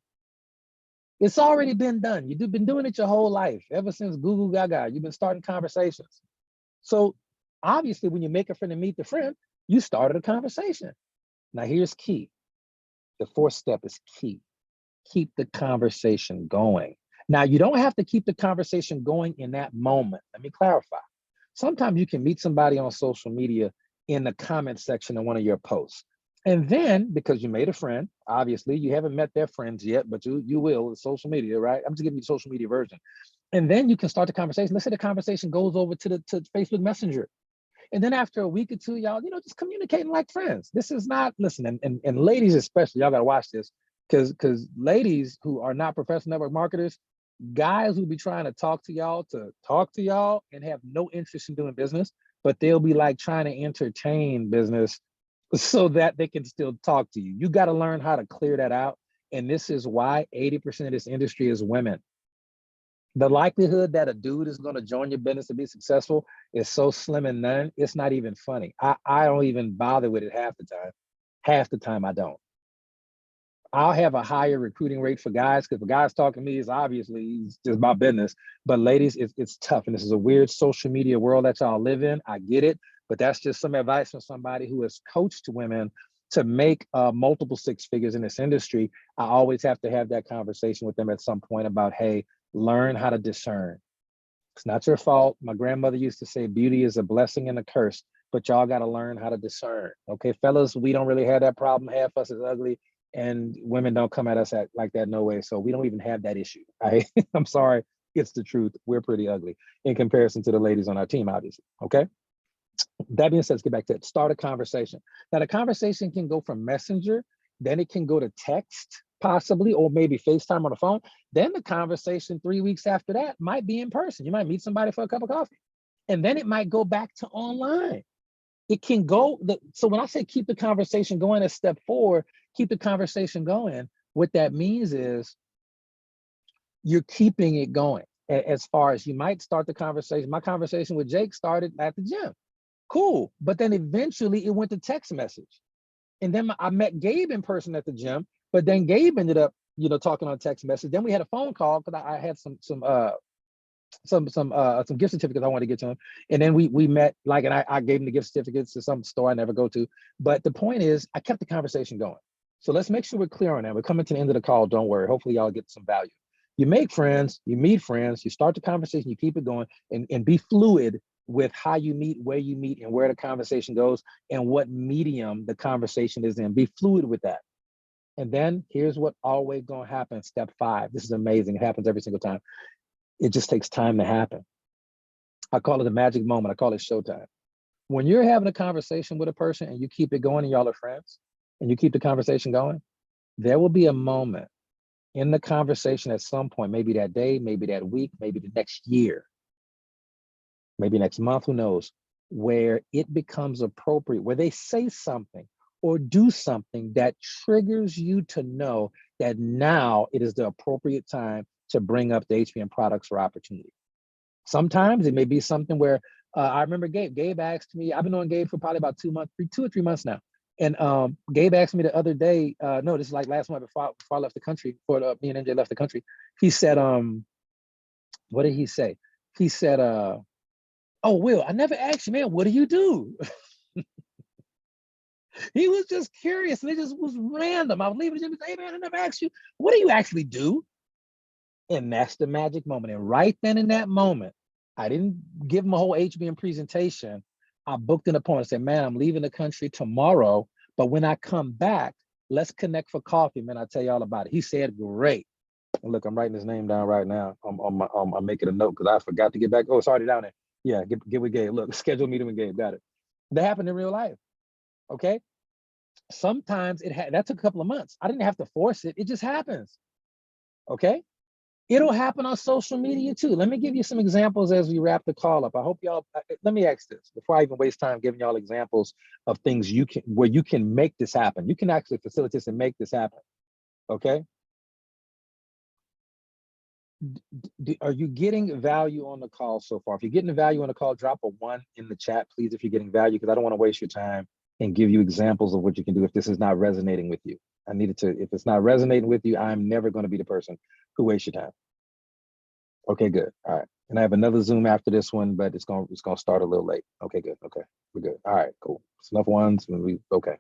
It's already been done. You've been doing it your whole life. Ever since Google Gaga, you've been starting conversations. So obviously when you make a friend and meet the friend, you started a conversation. Now here's key. The fourth step is key. Keep the conversation going. Now you don't have to keep the conversation going in that moment. Let me clarify. Sometimes you can meet somebody on social media in the comment section of one of your posts. And then, because you made a friend, obviously you haven't met their friends yet, but you will with social media, right? I'm just giving you the social media version. And then you can start the conversation. Let's say the conversation goes over to Facebook Messenger. And then after a week or two, y'all, just communicating like friends. This is not, listen, and ladies especially, y'all gotta watch this, because ladies who are not professional network marketers, guys who be trying to talk to y'all and have no interest in doing business, but they'll be like trying to entertain business so that they can still talk to you. You got to learn how to clear that out. And this is why 80% of this industry is women. The likelihood that a dude is going to join your business to be successful is so slim and none, it's not even funny. I don't even bother with it half the time. Half the time I don't. I'll have a higher recruiting rate for guys because if a guy's talking to me, it's obviously it's just my business. But ladies, it's tough. And this is a weird social media world that y'all live in. I get it. But that's just some advice from somebody who has coached women to make multiple 6 figures in this industry. I always have to have that conversation with them at some point about, hey, learn how to discern. It's not your fault. My grandmother used to say beauty is a blessing and a curse, but y'all got to learn how to discern. Okay, fellas, we don't really have that problem. Half us is ugly and women don't come at us like that, no way. So we don't even have that issue. I'm sorry, it's the truth. We're pretty ugly in comparison to the ladies on our team, obviously, okay? That being said, let's get back to it. Start a conversation. Now the conversation can go from Messenger, then it can go to text possibly, or maybe FaceTime on the phone. Then the conversation 3 weeks after that might be in person. You might meet somebody for a cup of coffee. And then it might go back to online. It can go, so when I say keep the conversation going as step 4, keep the conversation going, what that means is you're keeping it going. As far as you might start the conversation, my conversation with Jake started at the gym. Cool. But then eventually it went to text message. And then I met Gabe in person at the gym, but then Gabe ended up, talking on text message. Then we had a phone call because I had some some gift certificates I wanted to get to him. And then we met, like, and I gave him the gift certificates to some store I never go to. But the point is, I kept the conversation going. So let's make sure we're clear on that. We're coming to the end of the call. Don't worry. Hopefully y'all get some value. You make friends, you meet friends, you start the conversation, you keep it going, and be fluid with how you meet, where you meet, and where the conversation goes, and what medium the conversation is in. Be fluid with that. And then here's what always gonna happen. Step 5. This is amazing. It happens every single time. It just takes time to happen. I call it a magic moment. I call it showtime. When you're having a conversation with a person and you keep it going and y'all are friends and you keep the conversation going, there will be a moment in the conversation at some point, maybe that day, maybe that week, maybe the next year, maybe next month, who knows, where it becomes appropriate, where they say something or do something that triggers you to know that now it is the appropriate time to bring up the HBM products or opportunity. Sometimes it may be something where I remember Gabe asked me, I've been knowing Gabe for probably about 2 months, 2 or 3 months now. And Gabe asked me the other day, no, this is like last month before I left the country, before me and MJ left the country. He said, what did he say? He said, oh, Will, I never asked you, man, what do you do? He was just curious, and it just was random. I was leaving the gym and say, hey, man, I never asked you, what do you actually do? And that's the magic moment. And right then in that moment, I didn't give him a whole HBM presentation. I booked an appointment. I said, man, I'm leaving the country tomorrow, but when I come back, let's connect for coffee, man. I'll tell you all about it. He said, great. And look, I'm writing his name down right now. I'm making a note because I forgot to get back. Oh, it's already down there. Yeah, get with Gabe. Look, schedule meeting with Gabe. Got it. That happened in real life. Okay. Sometimes that took a couple of months. I didn't have to force it. It just happens. Okay. It'll happen on social media too. Let me give you some examples as we wrap the call up. I hope y'all, let me ask this before I even waste time giving y'all examples of things where you can make this happen. You can actually facilitate this and make this happen. Okay. Are you getting value on the call so far? If you're getting the value on the call, drop a 1 in the chat, please, if you're getting value, because I don't want to waste your time and give you examples of what you can do if this is not resonating with you. I needed to, if it's not resonating with you, I'm never going to be the person who wastes your time. Okay, good. All right. And I have another Zoom after this one, but it's gonna start a little late. Okay, good. Okay, we're good. All right, cool. It's enough ones. Okay.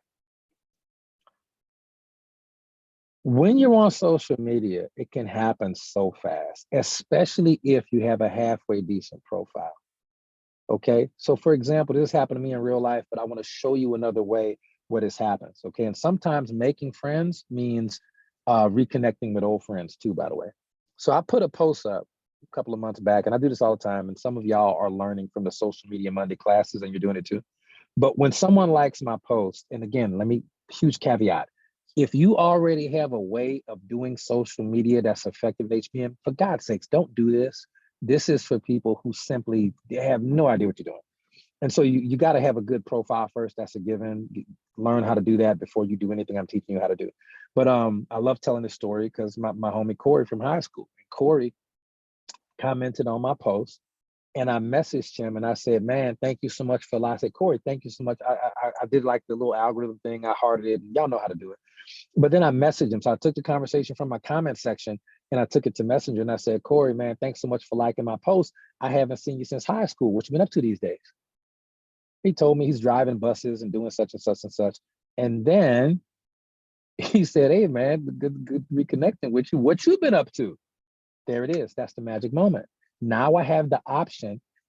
When you're on social media, it can happen so fast, especially if you have a halfway decent profile. Okay. So for example, this happened to me in real life, but I want to show you another way where this happens. Okay. And sometimes making friends means reconnecting with old friends too, by the way. So I put a post up a couple of months back, and I do this all the time. And some of y'all are learning from the Social Media Monday classes, and you're doing it too. But when someone likes my post, and again, huge caveat, if you already have a way of doing social media that's effective at HBM, for God's sakes, don't do this. This is for people who simply have no idea what you're doing. And so you got to have a good profile first. That's a given. Learn how to do that before you do anything I'm teaching you how to do. But I love telling this story because my homie Corey from high school, Corey commented on my post, and I messaged him and I said, man, thank you so much for I said, Corey, thank you so much. I did like the little algorithm thing. I hearted it. Y'all know how to do it. But then I messaged him. So I took the conversation from my comment section and I took it to Messenger and I said, Corey, man, thanks so much for liking my post. I haven't seen you since high school. What you been up to these days? He told me he's driving buses and doing such and such and such. And then he said, hey, man, good reconnecting with you. What you been up to? There it is. That's the magic moment. Now I have the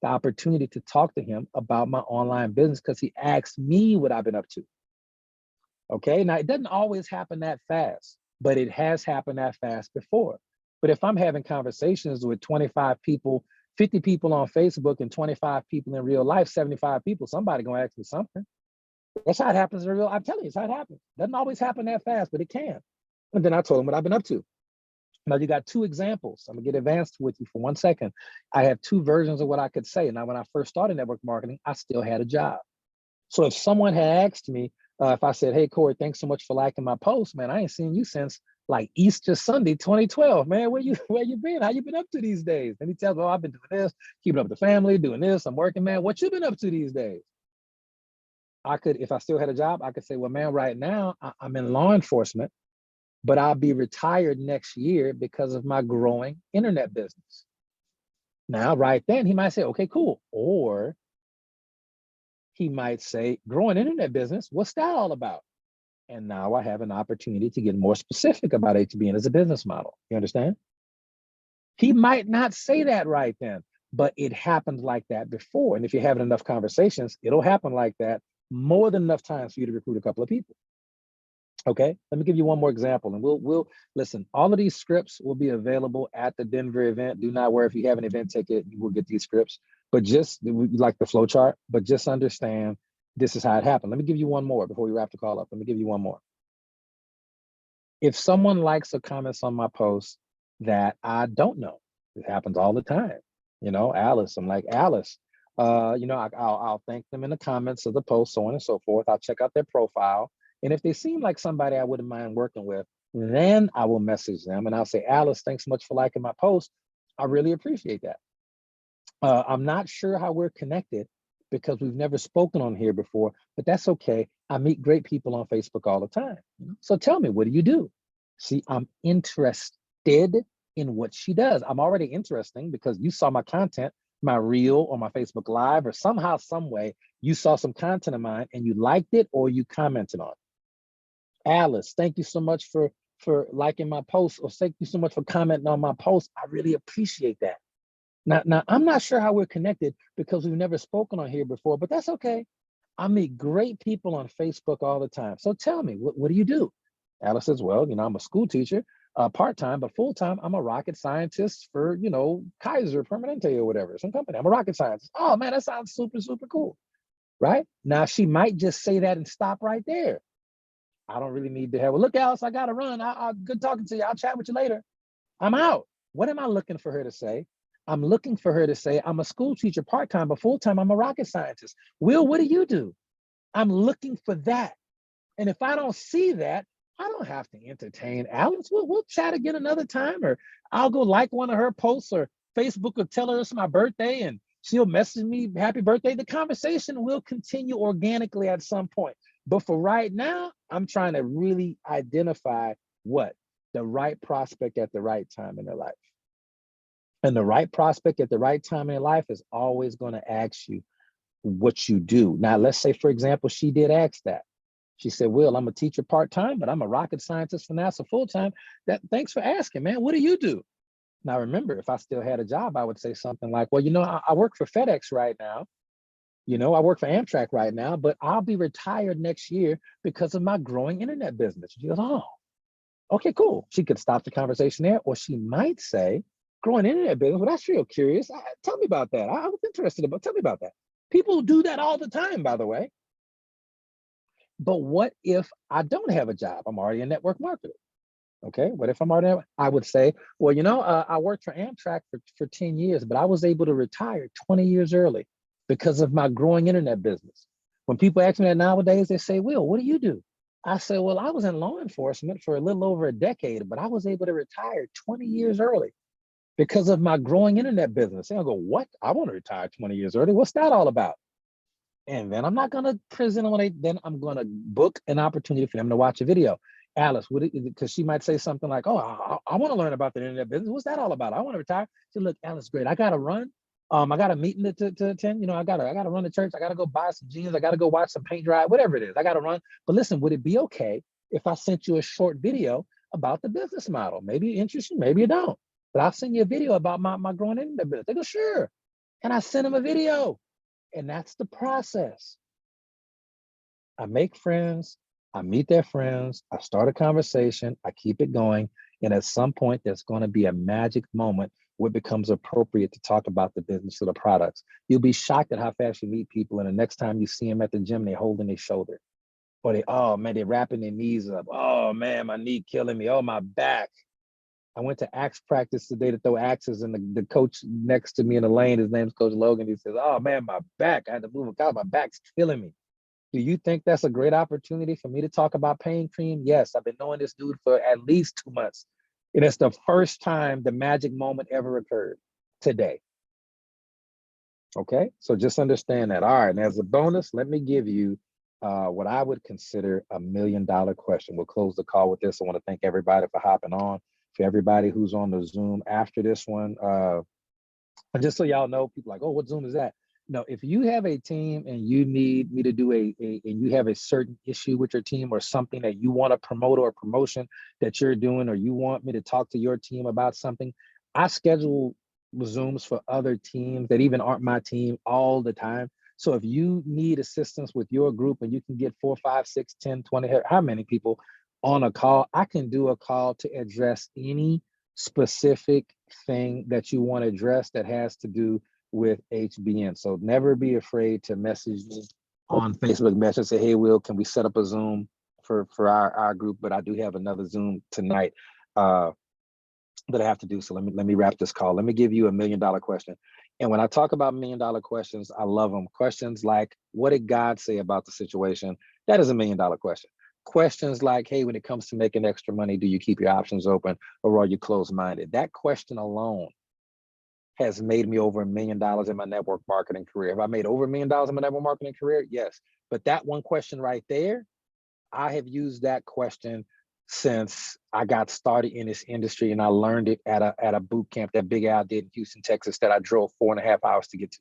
opportunity to talk to him about my online business because he asked me what I've been up to. Okay, now it doesn't always happen that fast, but it has happened that fast before. But if I'm having conversations with 25 people, 50 people on Facebook and 25 people in real life, 75 people, somebody gonna ask me something. That's how it happens in real life. I'm telling you, it's how it happens. Doesn't always happen that fast, but it can. And then I told him what I've been up to. Now you got 2 examples. I'm gonna get advanced with you for 1 second. I have 2 versions of what I could say. Now, when I first started network marketing, I still had a job. So if someone had asked me, if I said, hey, Corey, thanks so much for liking my post, man, I ain't seen you since like Easter Sunday, 2012, man, where you been? How you been up to these days? And he tells me, oh, I've been doing this, keeping up with the family, doing this, I'm working, man. What you been up to these days? I could, if I still had a job, I could say, well, man, right now I'm in law enforcement, but I'll be retired next year because of my growing internet business. Now, right then, he might say, okay, cool. Or he might say, growing internet business, what's that all about? And now I have an opportunity to get more specific about HBN as a business model. You understand? He might not say that right then, but it happened like that before. And if you're having enough conversations, it'll happen like that more than enough times for you to recruit a couple of people. Okay, let me give you one more example, and we'll listen. All of these scripts will be available at the Denver event. Do not worry, if you have an event ticket, you will get these scripts. But just like the flow chart, but just understand this is how it happened. Let me give you one more before we wrap the call up. Let me give you one more. If someone likes or comments on my post that I don't know, it happens all the time. You know, Alice, I'm like, Alice, you know, I'll thank them in the comments of the post, so on and so forth. I'll check out their profile. And if they seem like somebody I wouldn't mind working with, then I will message them and I'll say, Alice, thanks so much for liking my post. I really appreciate that. I'm not sure how we're connected because we've never spoken on here before, but that's okay. I meet great people on Facebook all the time. So tell me, what do you do? See, I'm interested in what she does. I'm already interesting because you saw my content, my reel or my Facebook Live, or somehow, some way, you saw some content of mine and you liked it or you commented on it. Alice, thank you so much for liking my post, or thank you so much for commenting on my post. I really appreciate that. Now, I'm not sure how we're connected because we've never spoken on here before, but that's okay. I meet great people on Facebook all the time. So tell me, what do you do? Alice says, well, you know, I'm a school teacher, part-time, but full-time, I'm a rocket scientist for, you know, Kaiser Permanente or whatever, some company. I'm a rocket scientist. Oh man, that sounds super, super cool, right? Now, she might just say that and stop right there. I don't really need to have, well, look, Alice, I got to run. Good talking to you. I'll chat with you later. I'm out. What am I looking for her to say? I'm looking for her to say, I'm a school teacher part-time, but full-time, I'm a rocket scientist. Will, what do you do? I'm looking for that. And if I don't see that, I don't have to entertain Alice. We'll chat again another time, or I'll go like one of her posts, or Facebook will tell her it's my birthday and she'll message me, happy birthday. The conversation will continue organically at some point. But for right now, I'm trying to really identify what? The right prospect at the right time in their life. And the right prospect at the right time in their life is always going to ask you what you do. Now, let's say, for example, she did ask that. She said, Will, I'm a teacher part-time, but I'm a rocket scientist for NASA full-time. Thanks for asking, man. What do you do? Now, remember, if I still had a job, I would say something like, well, you know, I work for FedEx right now. You know, I work for Amtrak right now, but I'll be retired next year because of my growing internet business. She goes, oh, okay, cool. She could stop the conversation there, or she might say, growing internet business, well, that's real curious. Tell me about that. I was interested about, tell me about that. People do that all the time, by the way. But what if I don't have a job? I'm already a network marketer. Okay, what if I'm already, I would say, well, you know, I worked for Amtrak for 10 years, but I was able to retire 20 years early because of my growing internet business. When people ask me that nowadays, they say, Will, what do you do? I say, well, I was in law enforcement for a little over a decade, but I was able to retire 20 years early because of my growing internet business. And I'll go, what? I want to retire 20 years early. What's that all about? And then I'm not going to present on it. Then I'm going to book an opportunity for them to watch a video. Alice, because she might say something like, oh, I want to learn about the internet business. What's that all about? I want to retire. She said, look, Alice, great. I got to run. I got a meeting to attend. You know, I gotta run to church. I gotta go buy some jeans. I gotta go watch some paint dry, whatever it is. I gotta run. But listen, would it be okay if I sent you a short video about the business model? Maybe you interest you, maybe you don't. But I'll send you a video about my growing internet business. They go, sure. And I send them a video. And that's the process. I make friends, I meet their friends, I start a conversation, I keep it going. And at some point, there's going to be a magic moment where it becomes appropriate to talk about the business of the products. You'll be shocked at how fast you meet people. And the next time you see them at the gym, they're holding their shoulder. Or oh man, they're wrapping their knees up. Oh man, my knee killing me. Oh, my back. I went to axe practice today to throw axes, and the coach next to me in the lane, his name's Coach Logan. He says, oh man, my back. I had to move a cow. My back's killing me. Do you think that's a great opportunity for me to talk about pain cream? Yes, I've been knowing this dude for at least 2 months. And it's the first time the magic moment ever occurred today. Okay, so just understand that. All right, and as a bonus, let me give you what I would consider $1 million question. We'll close the call with this. I want to thank everybody for hopping on. For everybody who's on the Zoom after this one, And just so y'all know, people like, oh, what Zoom is that? No, if you have a team and you need me to do and you have a certain issue with your team or something that you want to promote or a promotion that you're doing, or you want me to talk to your team about something, I schedule Zooms for other teams that even aren't my team all the time. So if you need assistance with your group and you can get 4, 5, 6, 10, 20, how many people on a call, I can do a call to address any specific thing that you want to address that has to do with HBN. So never be afraid to message me on Facebook Messenger, say, hey, Will, can we set up a Zoom for our group? But I do have another Zoom tonight that I have to do. So let me wrap this call. Let me give you $1 million question. And when I talk about $1 million questions, I love them. Questions like, what did God say about the situation? That is $1 million question. Questions like, hey, when it comes to making extra money, do you keep your options open or are you closed-minded? That question alone has made me over $1 million in my network marketing career. Have I made over $1 million in my network marketing career? Yes. But that one question right there, I have used that question since I got started in this industry, and I learned it at a boot camp that Big Al did in Houston, Texas, that I drove 4.5 hours to get to.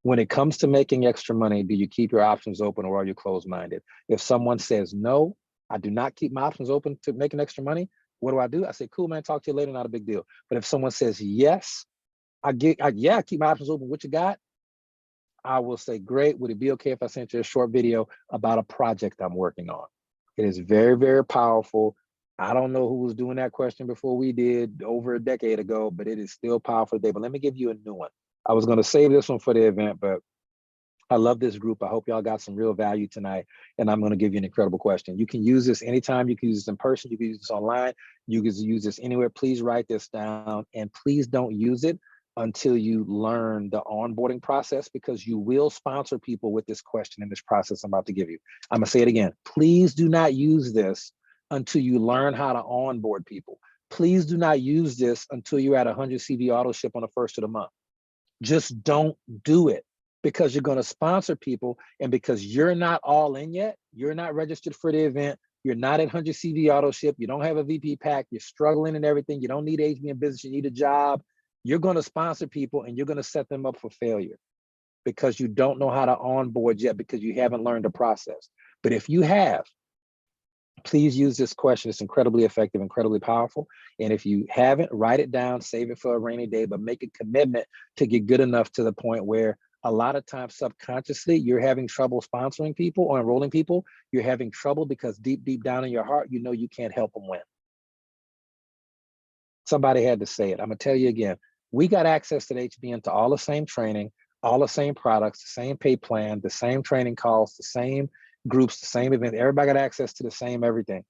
When it comes to making extra money, do you keep your options open or are you closed-minded? If someone says no, I do not keep my options open to making extra money, what do? I say, cool, man, talk to you later, not a big deal. But if someone says yes, I keep my options open. What you got? I will say, great. Would it be okay if I sent you a short video about a project I'm working on? It is very, very powerful. I don't know who was doing that question before we did over a decade ago, but it is still powerful today. But let me give you a new one. I was going to save this one for the event, but I love this group. I hope y'all got some real value tonight. And I'm going to give you an incredible question. You can use this anytime. You can use this in person. You can use this online. You can use this anywhere. Please write this down and please don't use it until you learn the onboarding process, because you will sponsor people with this question in this process I'm about to give you. I'm going to say it again. Please do not use this until you learn how to onboard people. Please do not use this until you're at 100 CV auto ship on the first of the month. Just don't do it, because you're going to sponsor people, and because you're not all in yet, you're not registered for the event, you're not at 100 CV auto ship, you don't have a VP pack, you're struggling and everything, you don't need HBN business, you need a job, you're going to sponsor people and you're going to set them up for failure because you don't know how to onboard yet, because you haven't learned the process. But if you have, please use this question. It's incredibly effective, incredibly powerful. And if you haven't, write it down, save it for a rainy day, but make a commitment to get good enough to the point where a lot of times subconsciously you're having trouble sponsoring people or enrolling people. You're having trouble because deep, deep down in your heart, you know you can't help them win. Somebody had to say it. I'm gonna tell you again, we got access to the HBN to all the same training, all the same products, the same pay plan, the same training calls, the same groups, the same event. Everybody got access to the same everything.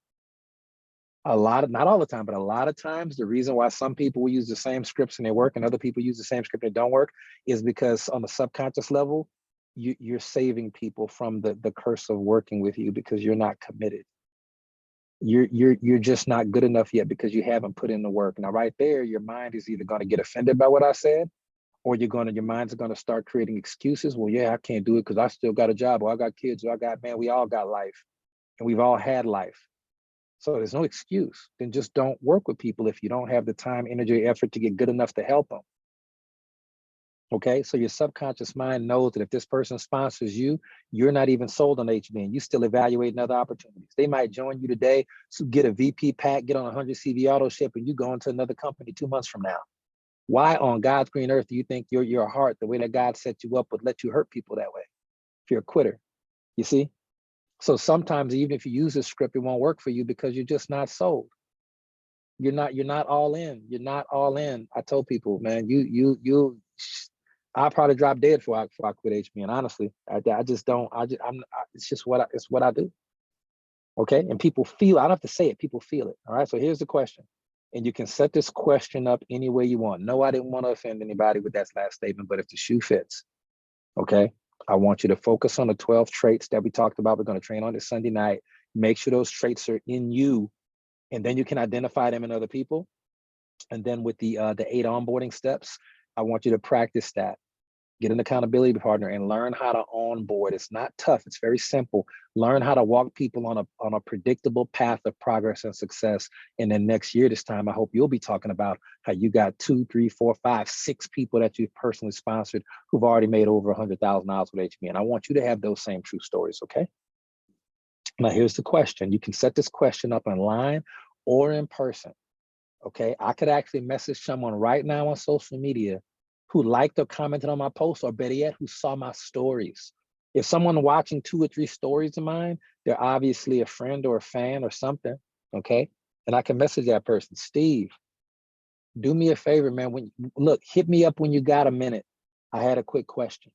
A lot of, not all the time, but a lot of times, the reason why some people will use the same scripts and they work and other people use the same script and don't work is because on the subconscious level, you're saving people from the curse of working with you because you're not committed. You're just not good enough yet because you haven't put in the work. Now, right there, your mind is either going to get offended by what I said, or your mind's going to start creating excuses. Well, yeah, I can't do it because I still got a job, or I got kids, or I got, man, we all got life and we've all had life. So there's no excuse. Then just don't work with people if you don't have the time, energy, effort to get good enough to help them. Okay, so your subconscious mind knows that if this person sponsors you, you're not even sold on HBN. You still evaluating other opportunities. They might join you today, so get a VP pack, get on 100 CV auto ship, and you go into another company 2 months from now. Why on God's green earth do you think your heart, the way that God set you up, would let you hurt people that way? If you're a quitter, you see? So sometimes even if you use this script, it won't work for you because you're just not sold. You're not all in. You're not all in. I told people, man, I'll probably drop dead before I quit HBN. Honestly, I just don't. It's just it's what I do. Okay, and people feel. I don't have to say it. People feel it. All right. So here's the question, and you can set this question up any way you want. No, I didn't want to offend anybody with that last statement, but if the shoe fits, okay, I want you to focus on the 12 traits that we talked about. We're going to train on this Sunday night. Make sure those traits are in you, and then you can identify them in other people. And then with the 8 onboarding steps, I want you to practice that. Get an accountability partner and learn how to onboard. It's not tough. It's very simple. Learn how to walk people on a predictable path of progress and success. And then next year, this time, I hope you'll be talking about how you got 2, 3, 4, 5, 6 people that you've personally sponsored who've already made over $100,000 with HBN. I want you to have those same true stories, okay? Now, here's the question. You can set this question up online or in person, okay? I could actually message someone right now on social media who liked or commented on my post, or better yet, who saw my stories. If someone watching 2 or 3 stories of mine, they're obviously a friend or a fan or something, okay? And I can message that person, Steve, do me a favor, man. Look, hit me up when you got a minute. I had a quick question.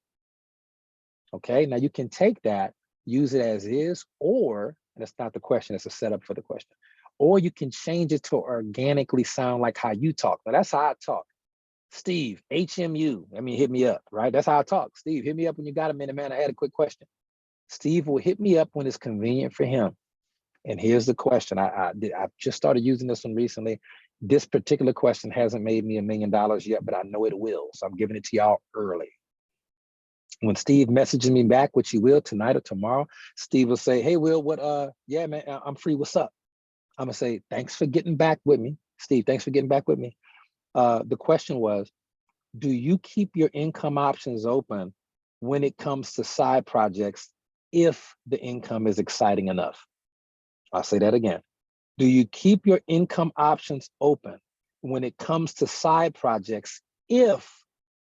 Okay, now you can take that, use it as is, or, and that's not the question, it's a setup for the question, or you can change it to organically sound like how you talk. Now that's how I talk. Steve, HMU, hit me up, right? That's how I talk. Steve, hit me up when you got a minute, man. I had a quick question. Steve will hit me up when it's convenient for him. And here's the question. I've just started using this one recently. This particular question hasn't made me $1 million yet, but I know it will. So I'm giving it to y'all early. When Steve messages me back, which he will tonight or tomorrow, Steve will say, hey, Will, yeah, man, I'm free, what's up? I'm gonna say, thanks for getting back with me. Steve, thanks for getting back with me. The question was, do you keep your income options open when it comes to side projects if the income is exciting enough? I'll say that again. Do you keep your income options open when it comes to side projects if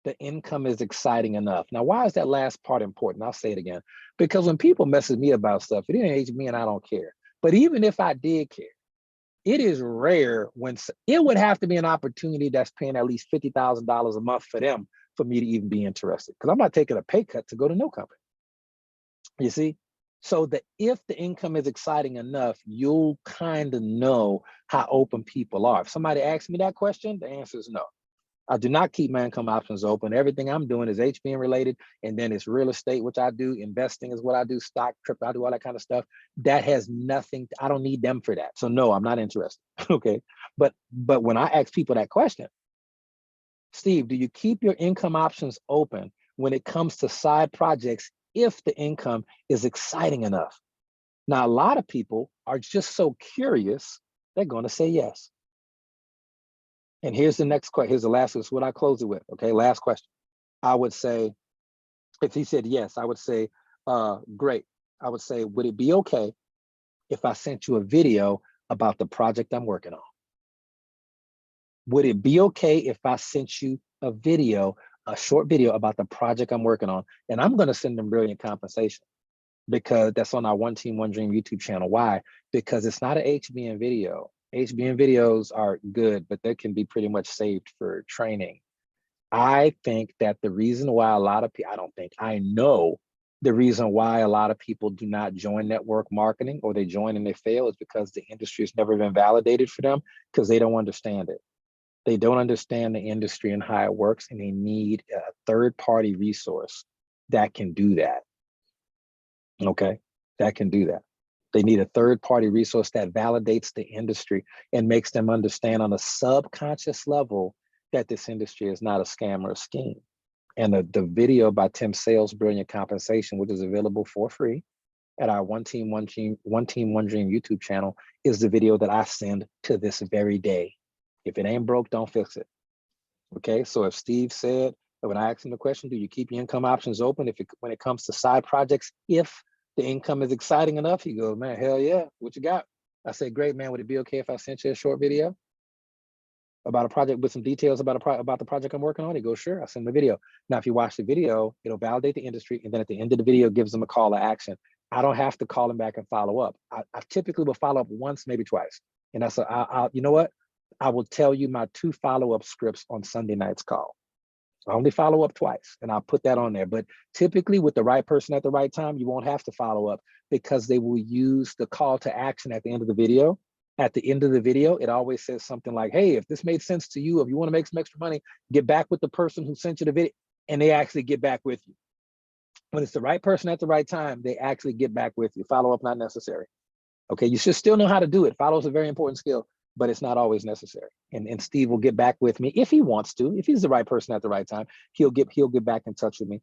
the income is exciting enough? Now, why is that last part important? I'll say it again. Because when people message me about stuff, it didn't age me and I don't care. But even if I did care, it is rare when it would have to be an opportunity that's paying at least $50,000 a month for them for me to even be interested. Because I'm not taking a pay cut to go to no company. You see? So if the income is exciting enough, you'll kind of know how open people are. If somebody asks me that question, the answer is no. I do not keep my income options open. Everything I'm doing is HBN related, and then it's real estate, which I do. Investing is what I do. Stock, crypto, I do all that kind of stuff. That has nothing. I don't need them for that. So no, I'm not interested. Okay, but when I ask people that question, Steve, do you keep your income options open when it comes to side projects if the income is exciting enough? Now, a lot of people are just so curious, they're going to say yes. And here's the next question. Here's the last, this is what I close it with. Okay, last question. I would say, if he said yes, I would say, great. I would say, would it be okay if I sent you a video about the project I'm working on? Would it be okay if I sent you a video, a short video about the project I'm working on? And I'm going to send them brilliant compensation because that's on our One Team, One Dream YouTube channel. Why? Because it's not an HBN video. HBN videos are good, but they can be pretty much saved for training. I think that the reason why a lot of people, I know the reason why a lot of people do not join network marketing, or they join and they fail, is because the industry has never been validated for them, because they don't understand it. They don't understand the industry and how it works, and they need a third-party resource that can do that. Okay, that can do that. They need a third-party resource that validates the industry and makes them understand on a subconscious level that this industry is not a scam or a scheme. And the video by Tim Sales, Brilliant Compensation, which is available for free at our One Team, One Dream YouTube channel, is the video that I send to this very day. If it ain't broke, don't fix it. Okay, so if Steve said, when I asked him the question, do you keep your income options open when it comes to side projects, if the income is exciting enough? He goes, man, hell yeah, what you got? I said, great, man, would it be okay if I sent you a short video about a project with some details about the project I'm working on? He goes, sure, I'll send the video. Now, if you watch the video, it'll validate the industry, and then at the end of the video, gives them a call to action. I don't have to call him back and follow up. I typically will follow up once, maybe twice. And I said, you know what? I will tell you my 2 follow-up scripts on Sunday night's call. I only follow up twice, and I'll put that on there. But typically with the right person at the right time, you won't have to follow up, because they will use the call to action at the end of the video. At the end of the video, it always says something like, hey, if this made sense to you, if you want to make some extra money, get back with the person who sent you the video, and they actually get back with you. When it's the right person at the right time, they actually get back with you. Follow up not necessary. Okay, you should still know how to do it. Follow is a very important skill. but it's not always necessary. And Steve will get back with me if he wants to. If he's the right person at the right time, he'll get back in touch with me,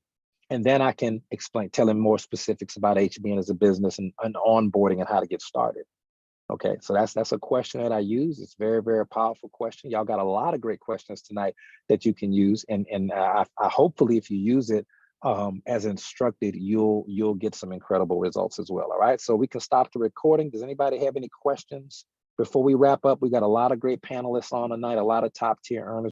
and then I can tell him more specifics about HBN as a business and onboarding and how to get started. Okay, so that's a question that I use. It's very, very powerful question. Y'all got a lot of great questions tonight that you can use, and I hopefully if you use it as instructed, you'll get some incredible results as well. All right, so we can stop the recording. Does anybody have any questions before we wrap up? We got a lot of great panelists on tonight, a lot of top tier earners.